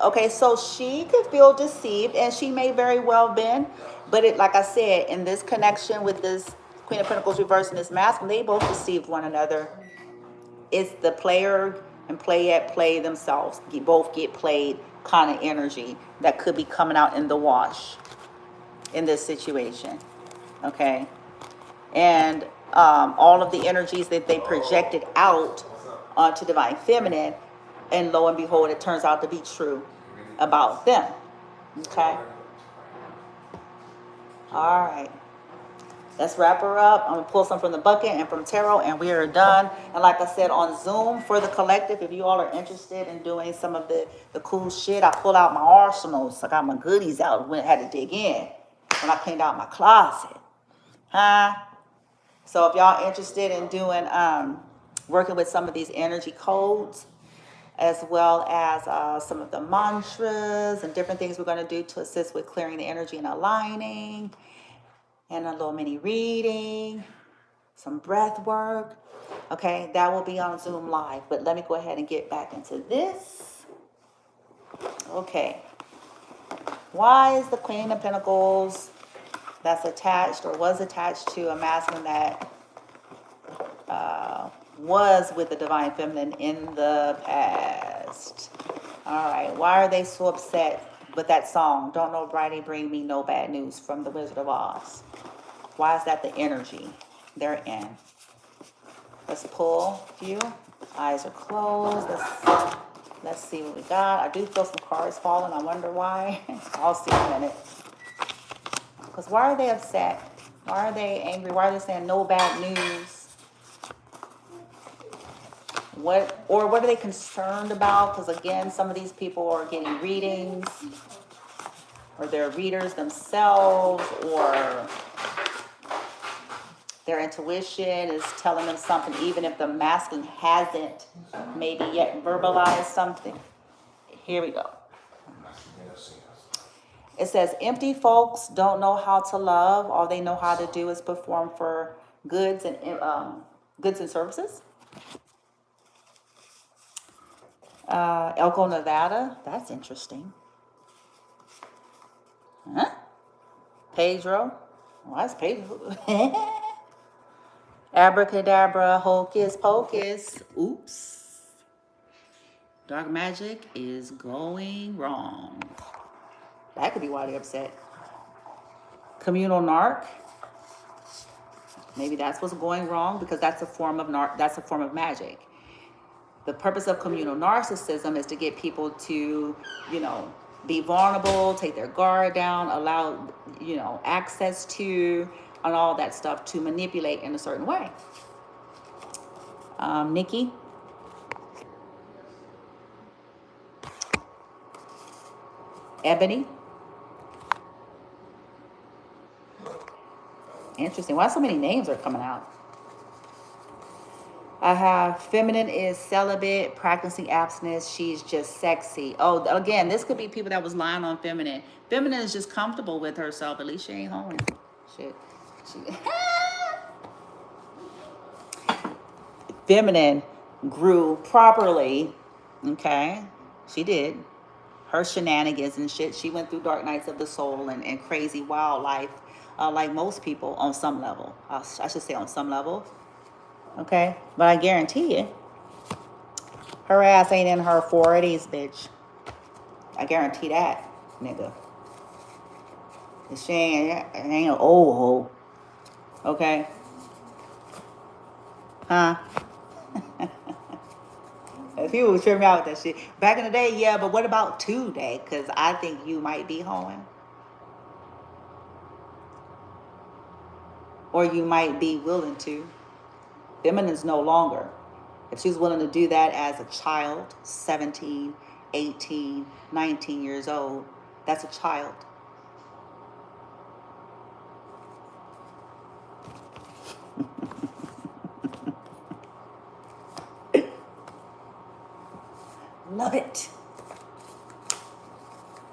Okay, so she could feel deceived, and she may very well been. But it, like I said, in this connection with this Queen of Pentacles reverse and this masculine, they both deceived one another. It's the player and play themselves. You both get played kind of energy that could be coming out in the wash in this situation. Okay. And all of the energies that they projected out onto divine feminine, and lo and behold, it turns out to be true about them. Okay. All right. Let's wrap her up. I'm going to pull some from the bucket and from tarot, and we are done. And like I said, on Zoom for the collective, if you all are interested in doing some of the cool shit, I pulled out my arsenals. I got my goodies out when I had to dig in when I cleaned out my closet. So if y'all interested in doing, working with some of these energy codes, as well as some of the mantras and different things we're going to do to assist with clearing the energy and aligning, and a little mini reading, some breath work. Okay, that will be on Zoom Live, but let me go ahead and get back into this. Okay, why is the Queen of Pentacles that's attached or was attached to a masculine that was with the Divine Feminine in the past? All right, why are they so upset with that song, Don't Nobody Bring Me No Bad News, from the Wizard of Oz? Why is that the energy they're in? Let's pull a few. Eyes are closed. Let's see what we got. I do feel some cards falling. I wonder why. I'll see in a minute. Because why are they upset? Why are they angry? Why are they saying no bad news? What are they concerned about? Because again, some of these people are getting readings, or they're readers themselves, or their intuition is telling them something, even if the masculine hasn't maybe yet verbalized something. Here we go. It says, empty folks don't know how to love. All they know how to do is perform for goods and services. Elko, Nevada. That's interesting. Huh? Pedro. Well, that's Pedro. Abracadabra, hocus pocus. Oops. Dark magic is going wrong. That could be why they're upset. Communal narc. Maybe that's what's going wrong, because that's a form of magic. The purpose of communal narcissism is to get people to, be vulnerable, take their guard down, allow, access to, and all that stuff to manipulate in a certain way. Nikki. Ebony. Interesting. Why so many names are coming out? I have feminine is celibate, practicing abstinence. She's just sexy. Oh, again, this could be people that was lying on feminine. Feminine is just comfortable with herself. At least she ain't home. Shit. Feminine grew properly. Okay. She did. Her shenanigans and shit. She went through dark nights of the soul and crazy wildlife, like most people on some level. I should say on some level. Okay, but I guarantee you, her ass ain't in her 40s, bitch. I guarantee that, nigga. She ain't an old hoe. Okay? Huh? People would trip me out with that shit. Back in the day, yeah, but what about today? Because I think you might be hoeing. Or you might be willing to. Feminine's no longer. If she's willing to do that as a child, 17, 18, 19 years old, that's a child. Love it.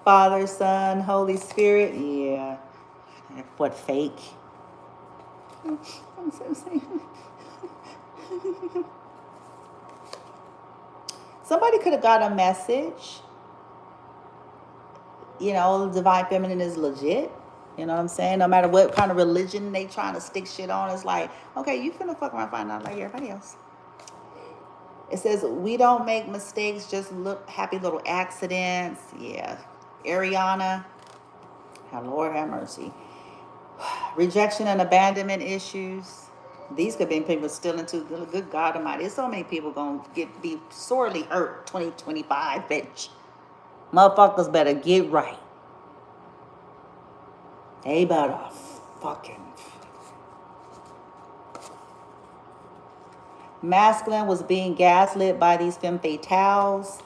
Father, Son, Holy Spirit. Yeah. What fake? I'm so sad. Somebody could have got a message. The Divine Feminine is legit. You know what I'm saying? No matter what kind of religion they trying to stick shit on, it's like, okay, you finna fuck around and find out like everybody else. It says, we don't make mistakes, just look happy little accidents. Yeah. Ariana. Lord have mercy. Rejection and abandonment issues. These could be people still into good God Almighty. There's so many people gonna be sorely hurt 2025, bitch. Motherfuckers better get right. They better fucking. Masculine was being gaslit by these femme fatales.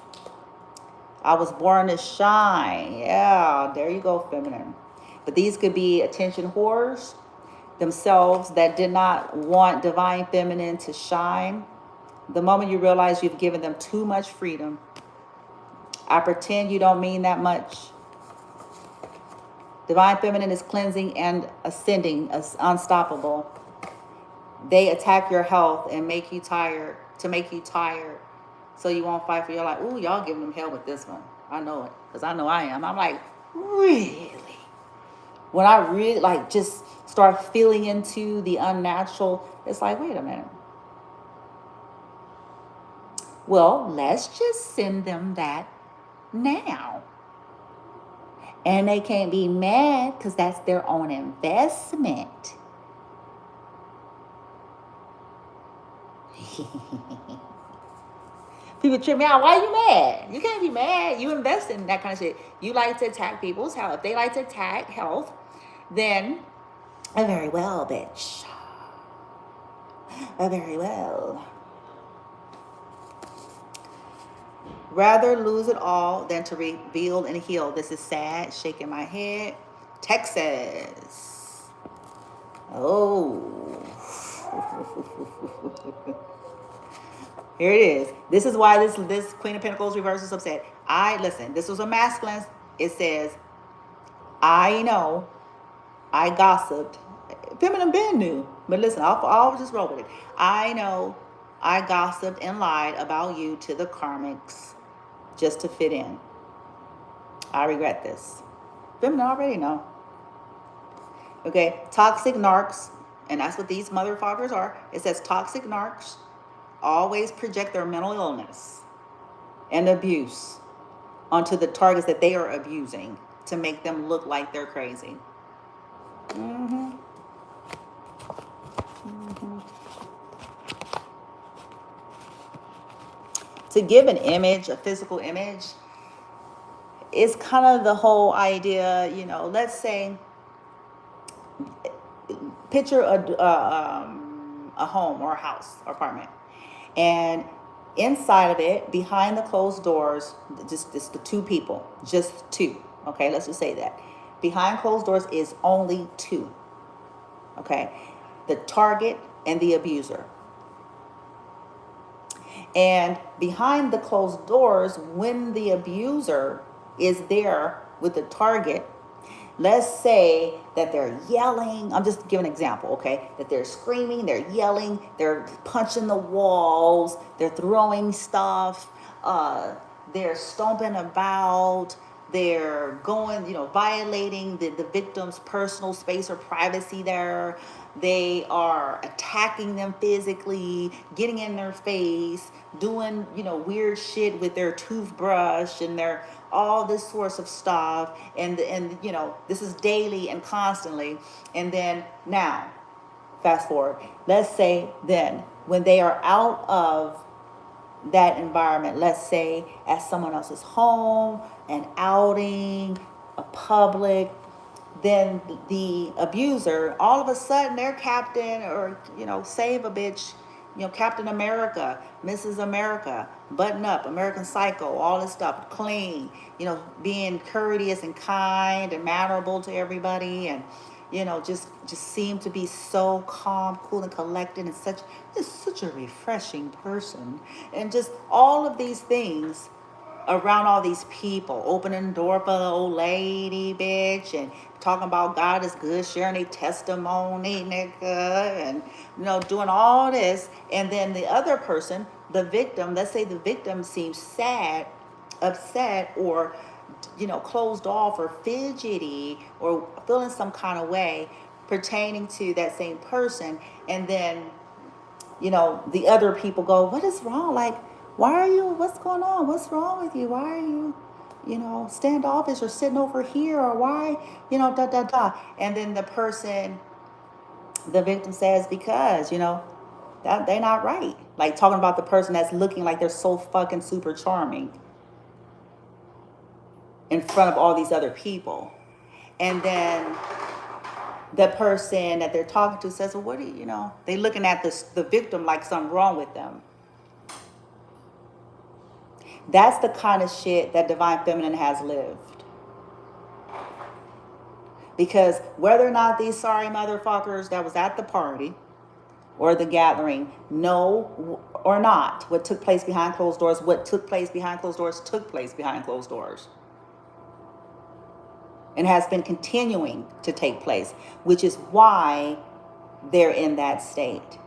I was born to shine. Yeah, there you go, feminine. But these could be attention whores themselves that did not want divine feminine to shine. The moment you realize you've given them too much freedom, I pretend you don't mean that much. Divine Feminine is cleansing and ascending, unstoppable. They attack your health and make you tired, to make you tired, so you won't fight for your life. Ooh, y'all giving them hell with this one. I know it, because I know I am. I'm like, really? When I really like just start feeling into the unnatural, it's like, wait a minute. Well, let's just send them that now. And they can't be mad because that's their own investment. People trip me out. Why are you mad? You can't be mad. You invest in that kind of shit. You like to attack people's health. If they like to attack health, then very well, bitch. Very well. Rather lose it all than to reveal and heal. This is sad. Shaking my head. Texas. Oh. Here it is. This is why this Queen of Pentacles reverse is upset. Listen, this was a masculine. It says, I know I gossiped. Feminine been new. But listen, I'll just roll with it. I know I gossiped and lied about you to the karmics just to fit in. I regret this. Feminine already know. Okay, toxic narcs, and that's what these motherfuckers are. It says toxic narcs always project their mental illness and abuse onto the targets that they are abusing to make them look like they're crazy. To give an image, a physical image, is kind of the whole idea, you know, let's say, picture a home or a house or apartment. And inside of it, behind the closed doors, just the two people, just two. Okay, let's just say that. Behind closed doors is only two. Okay, the target and the abuser. And behind the closed doors, when the abuser is there with the target, let's say that they're yelling. I'm just giving an example, okay? That they're screaming, they're yelling, they're punching the walls, they're throwing stuff, they're stomping about, they're going, you know, violating the victim's personal space or privacy there. They are attacking them physically, getting in their face, doing, you know, weird shit with their toothbrush and their all this sorts of stuff, and you know, this is daily and constantly. And then now, fast forward, let's say then when they are out of that environment, let's say at someone else's home, an outing, a public, then the abuser, all of a sudden they're captain, or, you know, save a bitch, you know, Captain America, Mrs. America, button up, American Psycho, all this stuff, clean, you know, being courteous and kind and mannerable to everybody, and, you know, just seem to be so calm, cool, and collected, and just such a refreshing person, and just all of these things around all these people, opening the door for the old lady, bitch, and talking about God is good, sharing their testimony, nigga, and, you know, doing all this. And then the other person, the victim, let's say the victim seems sad, upset, or, you know, closed off or fidgety or feeling some kind of way pertaining to that same person. And then, you know, the other people go, what is wrong? Like, why are you, what's going on? What's wrong with you? Why are you, you know, standoffish or sitting over here? Or why, you know, da, da, da. And then the person, the victim says, because, you know, that they're not right. Like talking about the person that's looking like they're so fucking super charming in front of all these other people. And then the person that they're talking to says, well, what do you know? They looking at the victim like something wrong with them. That's the kind of shit that Divine Feminine has lived. Because whether or not these sorry motherfuckers that was at the party or the gathering know or not what took place behind closed doors. What took place behind closed doors took place behind closed doors and has been continuing to take place, which is why they're in that state.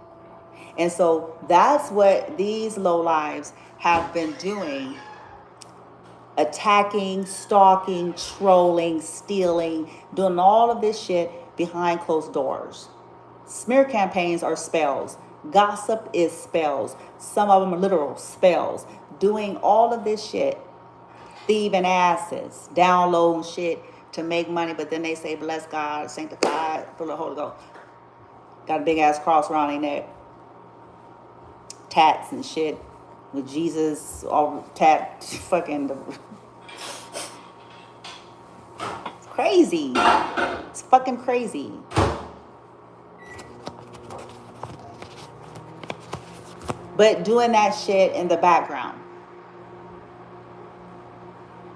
And so that's what these lowlives have been doing: attacking, stalking, trolling, stealing, doing all of this shit behind closed doors. Smear campaigns are spells. Gossip is spells. Some of them are literal spells. Doing all of this shit, thieving asses, downloading shit to make money, but then they say, bless God, sanctified, full of the Holy Ghost. Got a big ass cross around their neck. Tats and shit with Jesus all tat fucking. It's crazy. It's fucking crazy. But doing that shit in the background.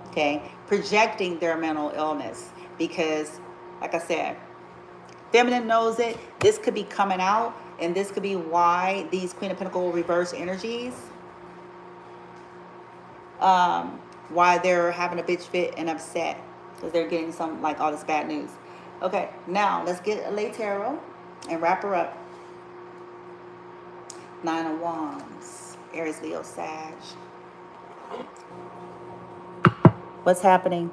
Okay? Projecting their mental illness. Because, like I said, feminine knows it. This could be coming out. And this could be why these Queen of Pentacles reverse energies, why they're having a bitch fit and upset. Because they're getting some, like, all this bad news. Okay, now let's get a lay tarot and wrap her up. 9 of Wands, Aries, Leo, Sag. What's happening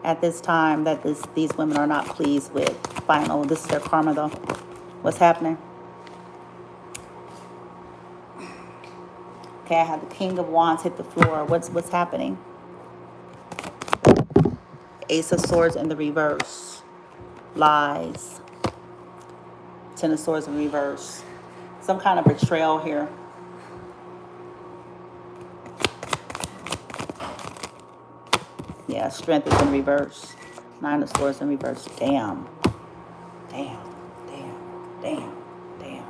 at this time that these women are not pleased with? Final, this is their karma though. What's happening? Okay, I have the King of Wands hit the floor. What's happening? Ace of Swords in the reverse. Lies. Ten of Swords in reverse. Some kind of betrayal here. Yeah, Strength is in reverse. Nine of Swords in reverse. Damn. Damn. Damn. Damn. Damn.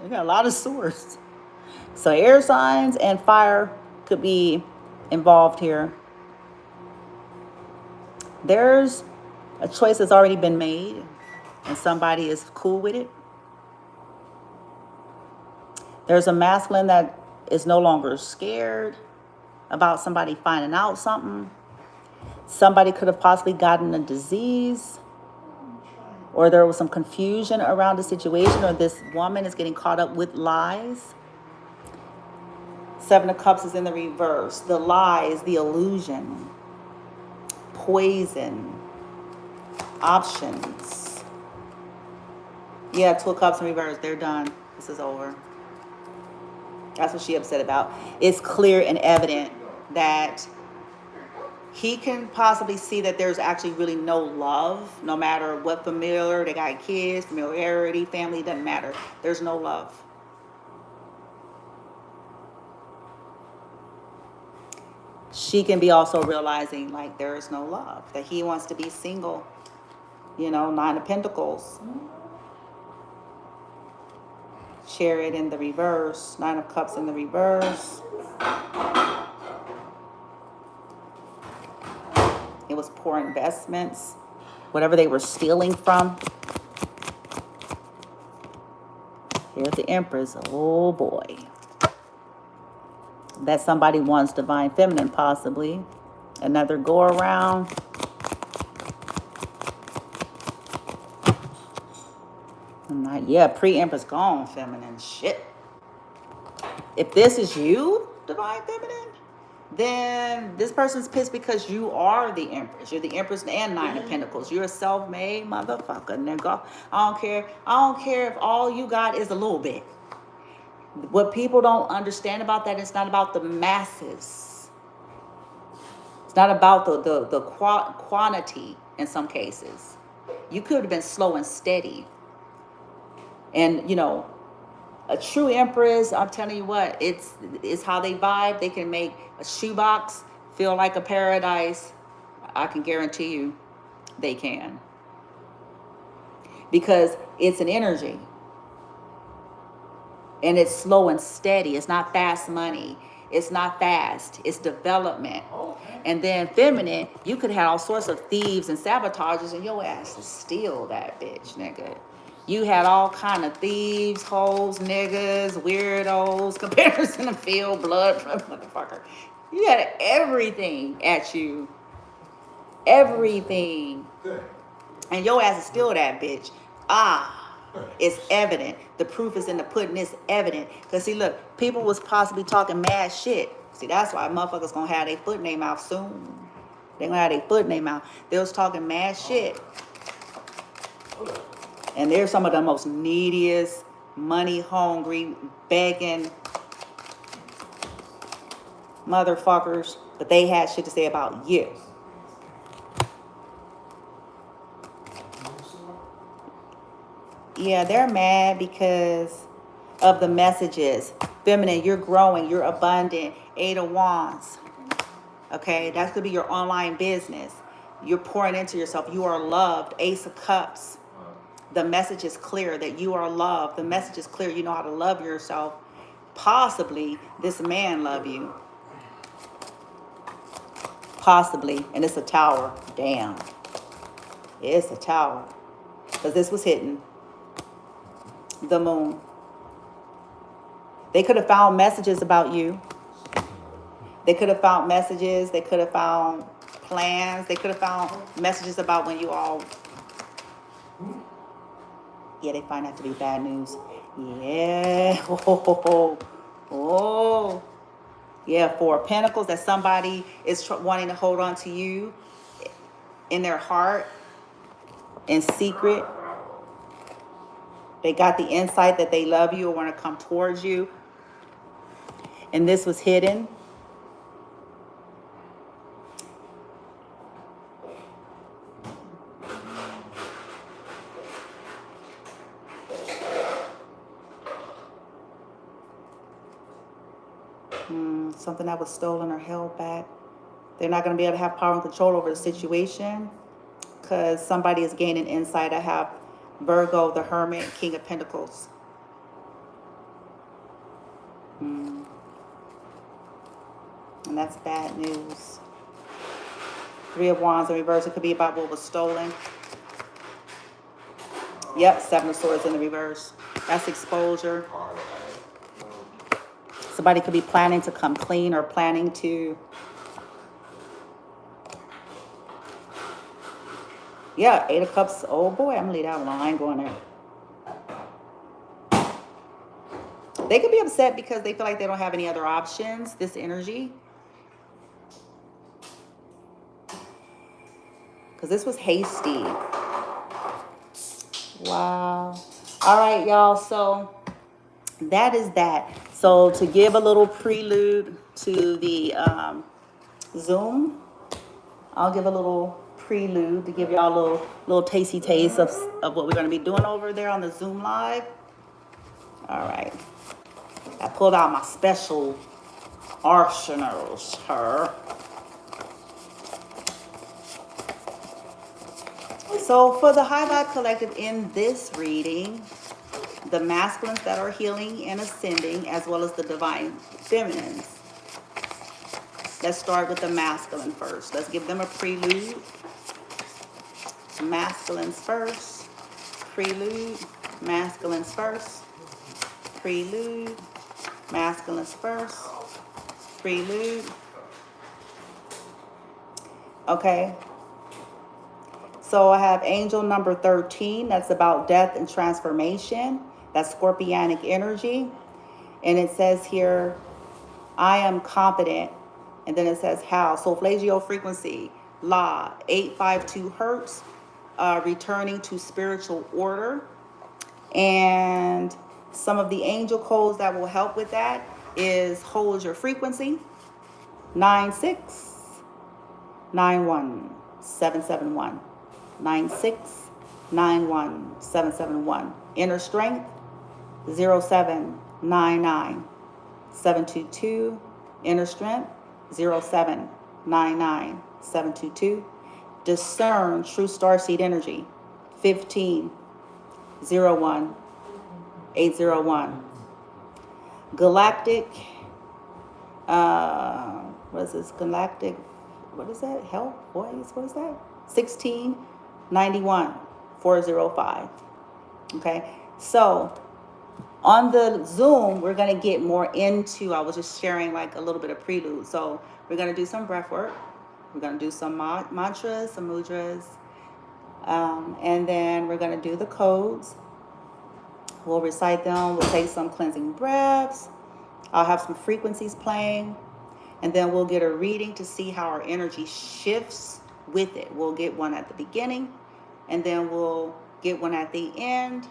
You got a lot of swords. So air signs and fire could be involved here. There's a choice that's already been made and somebody is cool with it. There's a masculine that is no longer scared about somebody finding out something. Somebody could have possibly gotten a disease, or there was some confusion around the situation, or this woman is getting caught up with lies. Seven of Cups is in the reverse. The lies, the illusion, poison, options. Yeah, Two of Cups in reverse. They're done. This is over. That's what she's upset about. It's clear and evident that he can possibly see that there's actually really no love, no matter what familiar, they got kids, familiarity, family, doesn't matter. There's no love. She can be also realizing like there is no love, that he wants to be single. You know, Nine of Pentacles. Chariot in the reverse. Nine of Cups in the reverse. It was poor investments. Whatever they were stealing from. Here's the Empress. Oh boy. That somebody wants divine feminine possibly. Another go around. Yeah, pre-Empress gone feminine. Shit. If this is you, divine feminine, then this person's pissed because you are the Empress. You're the Empress and Nine of Pentacles. You're a self-made motherfucker, nigga. I don't care if all you got is a little bit. What people don't understand about that, it's not about the masses. It's not about the quantity in some cases. You could have been slow and steady. And, you know, a true Empress, I'm telling you what, it's how they vibe. They can make a shoebox feel like a paradise. I can guarantee you they can. Because it's an energy. And it's slow and steady. It's not fast money. It's not fast. It's development. And then feminine, you could have all sorts of thieves and sabotagers, and your ass is still that bitch, nigga. You had all kind of thieves, hoes, niggas, weirdos, comparison in the field, blood, motherfucker. You had everything at you. Everything. And your ass is still that bitch. It's evident. The proof is in the pudding. It's evident. Because, see, look, people was possibly talking mad shit. See, that's why motherfuckers going to have their foot in their mouth soon. They going to have their foot in their mouth. They was talking mad shit. And they're some of the most neediest, money-hungry, begging motherfuckers. But they had shit to say about you. Yeah, they're mad because of the messages. Feminine, you're growing, you're abundant. 8 of Wands. Okay, that could be your online business. You're pouring into yourself. You are loved. Ace of Cups. The message is clear that you are loved. The message is clear. You know how to love yourself. Possibly this man love you. Possibly. And it's a tower. Damn. It's a tower. Because this was hidden. The moon. They could have found messages about you. They could have found messages. They could have found plans. They could have found messages about when you all... Yeah, they find that to be bad news. Yeah. Oh. Yeah, 4 of Pentacles, that somebody is wanting to hold on to you in their heart, in secret. They got the insight that they love you or want to come towards you. And this was hidden. Something that was stolen or held back. They're not going to be able to have power and control over the situation because somebody is gaining insight. I have Virgo, the Hermit, King of Pentacles. And that's bad news. 3 of Wands in reverse. It could be about what was stolen. Yep, 7 of Swords in the reverse. That's exposure. Somebody could be planning to come clean or planning to... Yeah, 8 of Cups. Oh boy, I'm going to leave that alone. I ain't going there. They could be upset because they feel like they don't have any other options, this energy. Because this was hasty. Wow. All right, y'all. So that is that. So to give a little prelude to the Zoom, I'll give a little prelude to give y'all a little tasty taste of what we're going to be doing over there on the Zoom Live. All right. I pulled out my special arsenals here. So for the High Vibe Collective in this reading, the masculines that are healing and ascending, as well as the divine feminines. Let's start with the masculine first. Let's give them a prelude. Masculines first. Prelude. Masculines first. Prelude. Masculines first. Prelude. Okay. So I have angel number 13. That's about death and transformation. That's scorpionic energy. And it says here, I am confident. And then it says how. Solfeggio frequency, La, 852 hertz, returning to spiritual order. And some of the angel codes that will help with that is hold your frequency, 9691771. 9691771. Inner strength, 0799722. Inner strength, 0799722. Discern true starseed energy, 1501801. Galactic What is this? Galactic, what is that? Health Voice, what is that? 1691 405. Okay, so on the Zoom, we're going to get more into, I was just sharing like a little bit of prelude. So we're going to do some breath work. We're going to do some mantras, some mudras. And then we're going to do the codes. We'll recite them. We'll take some cleansing breaths. I'll have some frequencies playing. And then we'll get a reading to see how our energy shifts with it. We'll get one at the beginning. And then we'll get one at the end.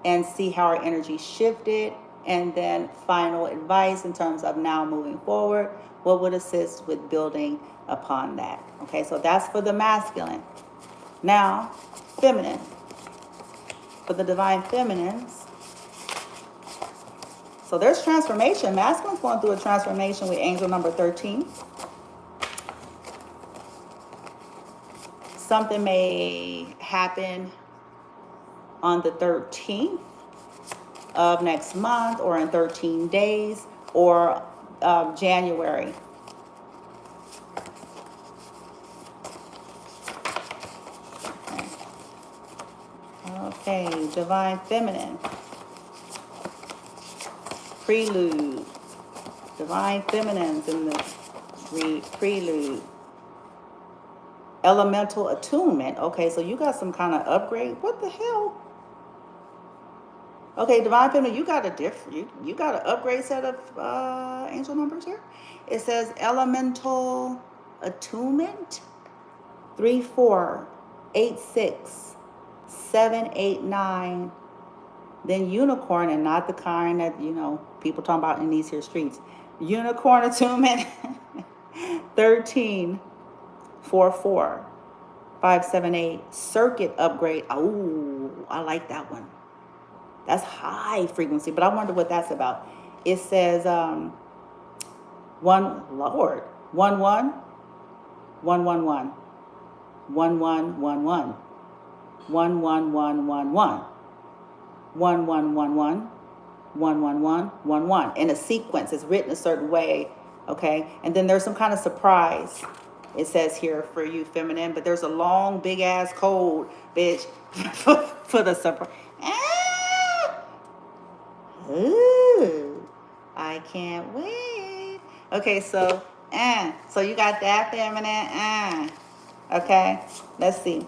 And see how our energy shifted. And then final advice in terms of now moving forward. What would assist with building upon that? Okay, so that's for the masculine. Now, feminine. For the divine feminines. So there's transformation. Masculine's going through a transformation with angel number 13. Something may happen on the 13th of next month, or in 13 days, or January. Okay, divine feminine. Prelude. Divine feminines in the prelude. Elemental attunement. Okay, so you got some kind of upgrade. What the hell? Okay, divine feminine, you got a different, you got an upgrade set of angel numbers here. It says elemental attunement 3486 789. Then unicorn, and not the kind that people talking about in these here streets. Unicorn attunement 1344 578. Circuit upgrade. Oh, I like that one. That's high frequency, but I wonder what that's about. It says 1 Lord 1 1 1 1 1 1 1 1 1 1 1 1 1 1 1 1 1 1 1 1 1 1 1 in a sequence. It's written a certain way. Okay, and then there's some kind of surprise. It says here for you feminine, but there's a long big ass code, bitch, for the surprise. Ooh, I can't wait. Okay, so you got that feminine. Okay, let's see.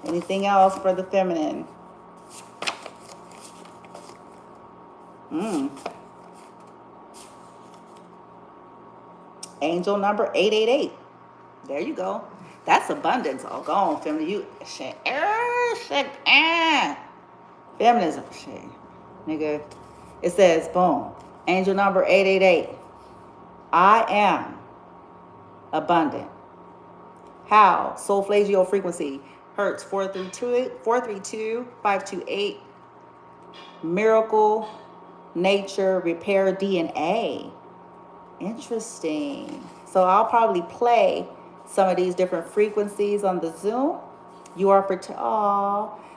Anything else for the feminine? Angel number 888. There you go. That's abundance. Oh, go on, feminine. You shit. Feminism, shit, nigga. It says, boom, angel number 888. I am abundant. How? Solfeggio frequency. Hertz 432 528. Miracle nature repair DNA. Interesting. So I'll probably play some of these different frequencies on the Zoom. You are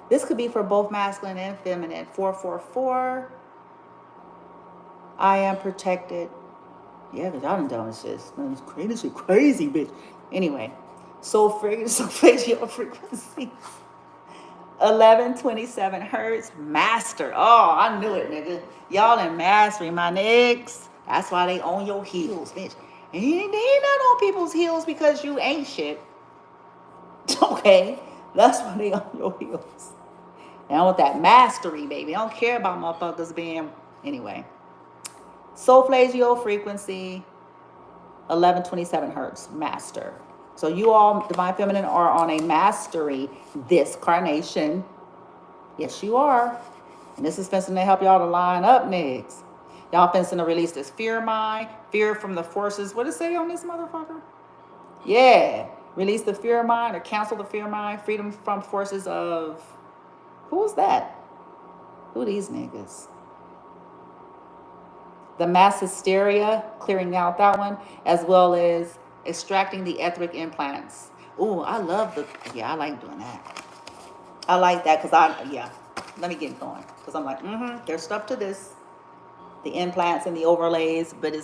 this could be for both masculine and feminine. 444. I am protected. Yeah, because y'all done this shit. This shit crazy, bitch. Anyway, solfeggio frequency. 1127 hertz. Master. Oh, I knew it, nigga. Y'all in mastery, my niggas. That's why they on your heels, bitch. And they ain't not on people's heels because you ain't shit. Okay? That's why they on your heels. And I want that mastery, baby. I don't care about motherfuckers being... Anyway. Solfeggio frequency, 1127 hertz, master. So you all, divine feminine, are on a mastery this carnation. Yes, you are. And this is finna to help y'all to line up, niggas. Y'all finna to release this fear mind, fear from the forces. What does it say on this motherfucker? Yeah. Release the fear mind, or cancel the fear mind, freedom from forces of... Who is that? Who are these niggas? The mass hysteria, clearing out that one, as well as extracting the etheric implants. Ooh, I love I like doing that. I like that because let me get going. Because I'm like, there's stuff to this. the implants and the overlays, but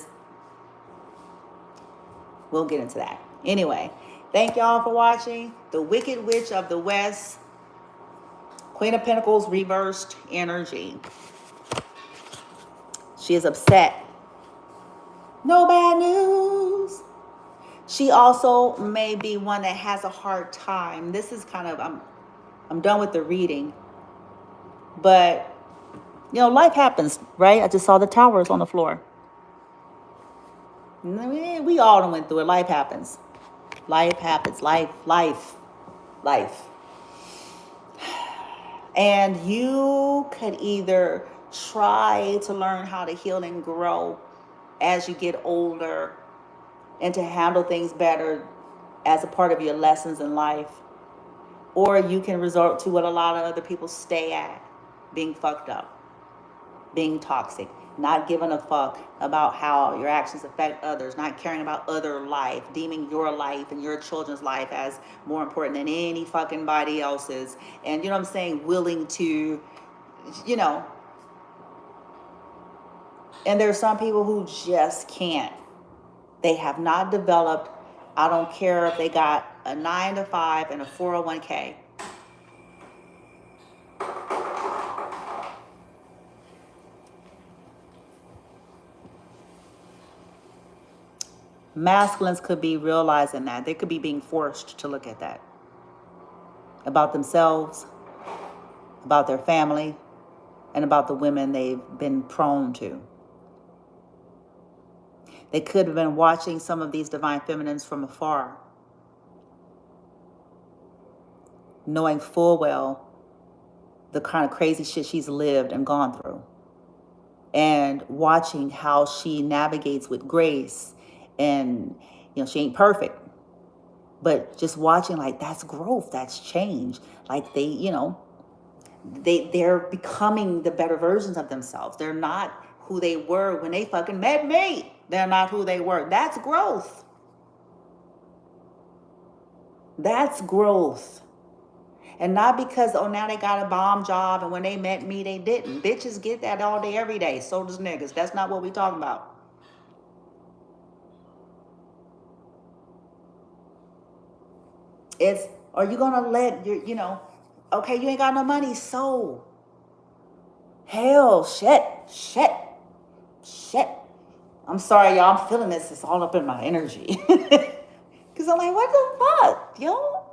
we'll get into that. Anyway, thank y'all for watching. The Wicked Witch of the West, Queen of Pentacles, reversed energy. She is upset. No bad news. She also may be one that has a hard time. This is kind of, I'm done with the reading. But, you know, life happens, right? I just saw the towers on the floor. We all done went through it. Life happens. Life happens. Life. And you could either try to learn how to heal and grow as you get older and to handle things better as a part of your lessons in life, or you can resort to what a lot of other people stay at, being fucked up, being toxic, not giving a fuck about how your actions affect others, not caring about other life, deeming your life and your children's life as more important than any fucking body else's. And you know what I'm saying? Willing to, you know, and there's some people who just can't. They have not developed, I don't care if they got a 9 to 5 and a 401k. Masculines could be realizing that. They could be being forced to look at that. About themselves, about their family, and about the women they've been prone to. They could have been watching some of these divine feminines from afar, knowing full well the kind of crazy shit she's lived and gone through, and watching how she navigates with grace. And, you know, she ain't perfect, but just watching, like, that's growth, that's change. Like, they, you know, they're becoming the better versions of themselves. They're not who they were when they fucking met me. They're not who they were. That's growth. That's growth. And not because, oh, now they got a bomb job and when they met me, they didn't. Bitches get that all day, every day. So does niggas. That's not what we talking about. It's, are you gonna let your, you know, okay, you ain't got no money, so hell, shit. I'm sorry, y'all, I'm feeling this. It's all up in my energy. Because I'm like, what the fuck, yo?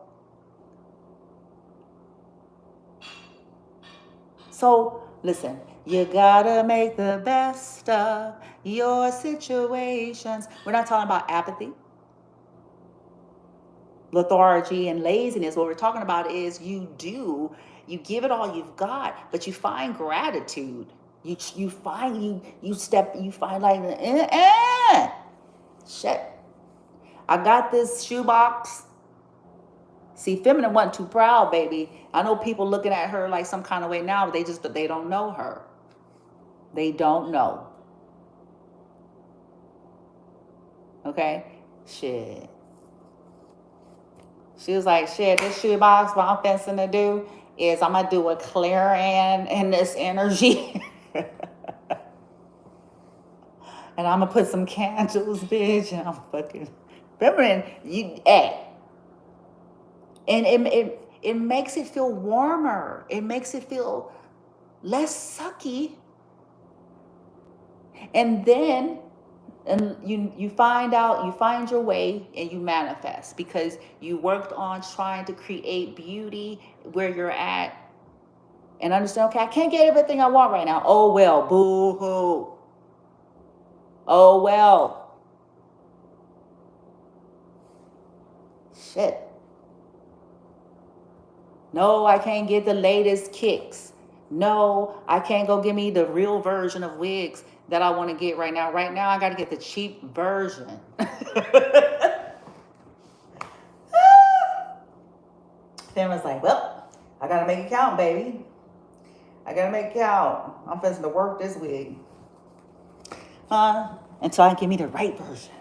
So, listen, you gotta make the best of your situations. We're not talking about apathy, lethargy, and laziness. What we're talking about is you give it all you've got, but you find gratitude. You find like, shit. I got this shoebox. See, feminine wasn't too proud, baby. I know people looking at her like some kind of way now, but they don't know her. They don't know. Okay? Shit. She was like, shit, this shoebox, what I'm fencing to do is I'm going to do a clearing in this energy. And I'm going to put some candles, bitch. And I'm fucking feminine. And it makes it feel warmer. It makes it feel less sucky. And then you find your way and you manifest because you worked on trying to create beauty where you're at and understand, okay, I can't get everything I want right now. Oh, well, boo-hoo. Oh, well. Shit. No, I can't get the latest kicks. No, I can't go get me the real version of wigs that I want to get right now. Right now, I got to get the cheap version. Family's like, well, I got to make it count, baby. I got to make it count. I'm finna to work this wig. Until I can give me the right version.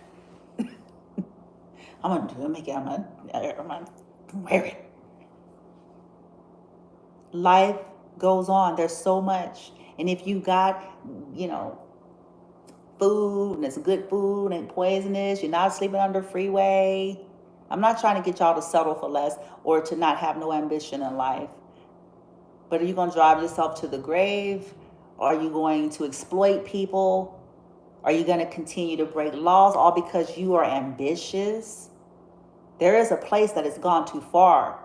I'm going to make it. I'm going to wear it. Life goes on. There's so much. And if you got, food, and it's good food, and poisonous. You're not sleeping under a freeway. I'm not trying to get y'all to settle for less or to not have no ambition in life. But are you going to drive yourself to the grave? Are you going to exploit people? Are you going to continue to break laws all because you are ambitious? There is a place that has gone too far.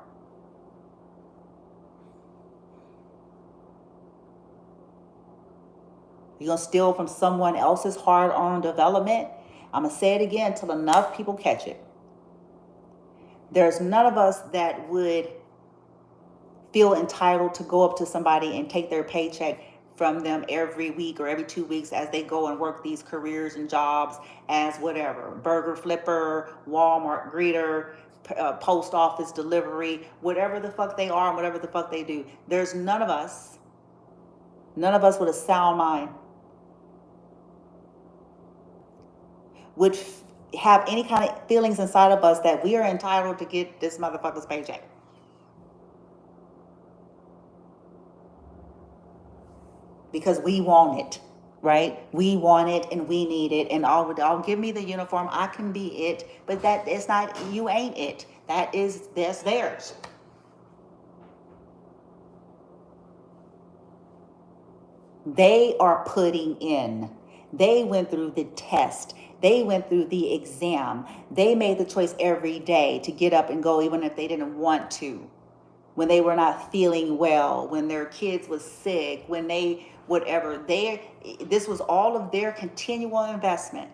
You're going to steal from someone else's hard-earned development? I'm going to say it again until enough people catch it. There's none of us that would feel entitled to go up to somebody and take their paycheck from them every week or every 2 weeks as they go and work these careers and jobs as whatever, burger flipper, Walmart greeter, post office delivery, whatever the fuck they are and whatever the fuck they do. There's none of us with a sound mind would have any kind of feelings inside of us that we are entitled to get this motherfucker's paycheck. Because we want it, right? We want it and we need it, and I'll give me the uniform. I can be it, but that is not, you ain't it. That's theirs. They are putting in. They went through the test. They went through the exam. They made the choice every day to get up and go, even if they didn't want to. When they were not feeling well, when their kids was sick, when they, whatever, this was all of their continual investment.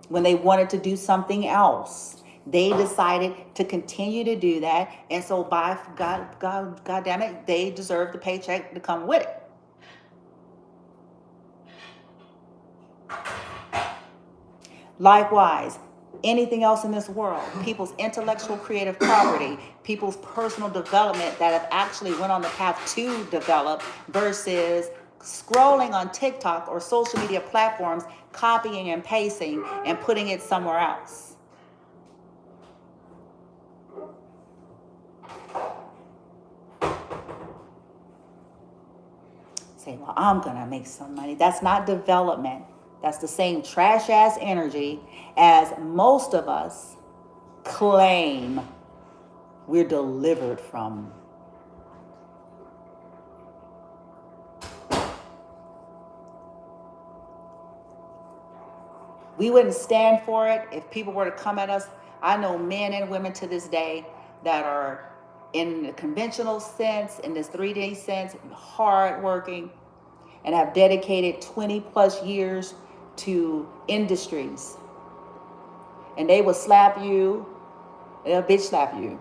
When they wanted to do something else, they decided to continue to do that. And so by God damn it, they deserve the paycheck to come with it. Likewise, anything else in this world, people's intellectual creative property, people's personal development that have actually went on the path to develop versus scrolling on TikTok or social media platforms, copying and pasting and putting it somewhere else. Say, well, I'm gonna make some money. That's not development. That's the same trash ass energy as most of us claim we're delivered from. We wouldn't stand for it if people were to come at us. I know men and women to this day that are in the conventional sense, in this 3D sense, hardworking, and have dedicated 20 plus years to industries. And they will slap you, they'll bitch slap you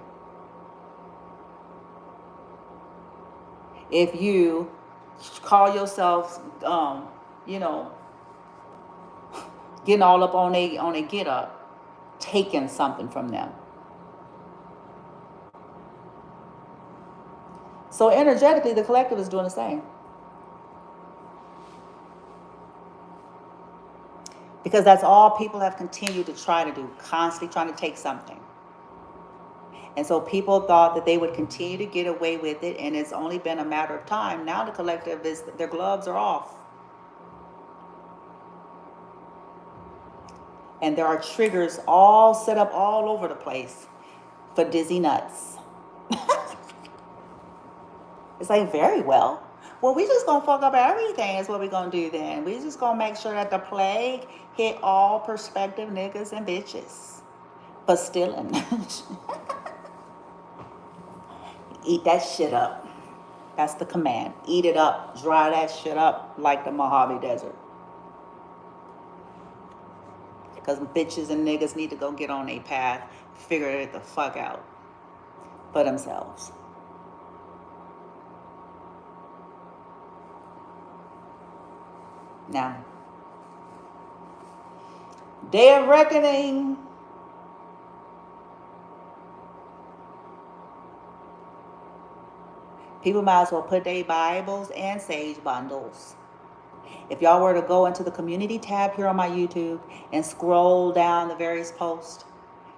if you call yourself, getting all up on a get up, taking something from them. So energetically, the collective is doing the same. Because that's all people have continued to try to do, constantly trying to take something. And so people thought that they would continue to get away with it, and it's only been a matter of time. Now the collective is, their gloves are off. And there are triggers all set up all over the place for dizzy nuts. It's like, very well. Well, we just gonna fuck up everything is what we gonna do then. We just gonna make sure that the plague hit all prospective niggas and bitches for stealing. Eat that shit up. That's the command. Eat it up. Dry that shit up like the Mojave Desert. Because bitches and niggas need to go get on a path, figure it the fuck out for themselves. Now, day of reckoning. People might as well put their Bibles and sage bundles. If y'all were to go into the community tab here on my YouTube and scroll down the various posts,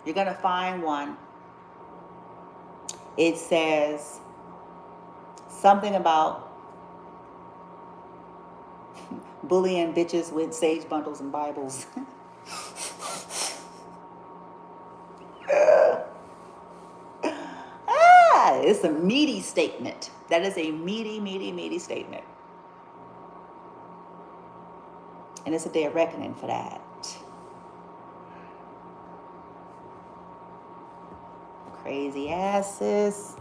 you're going to find one. It says something about bullying bitches with sage bundles and Bibles. It's a meaty statement. That is a meaty, meaty, meaty statement. And it's a day of reckoning for that. Crazy asses.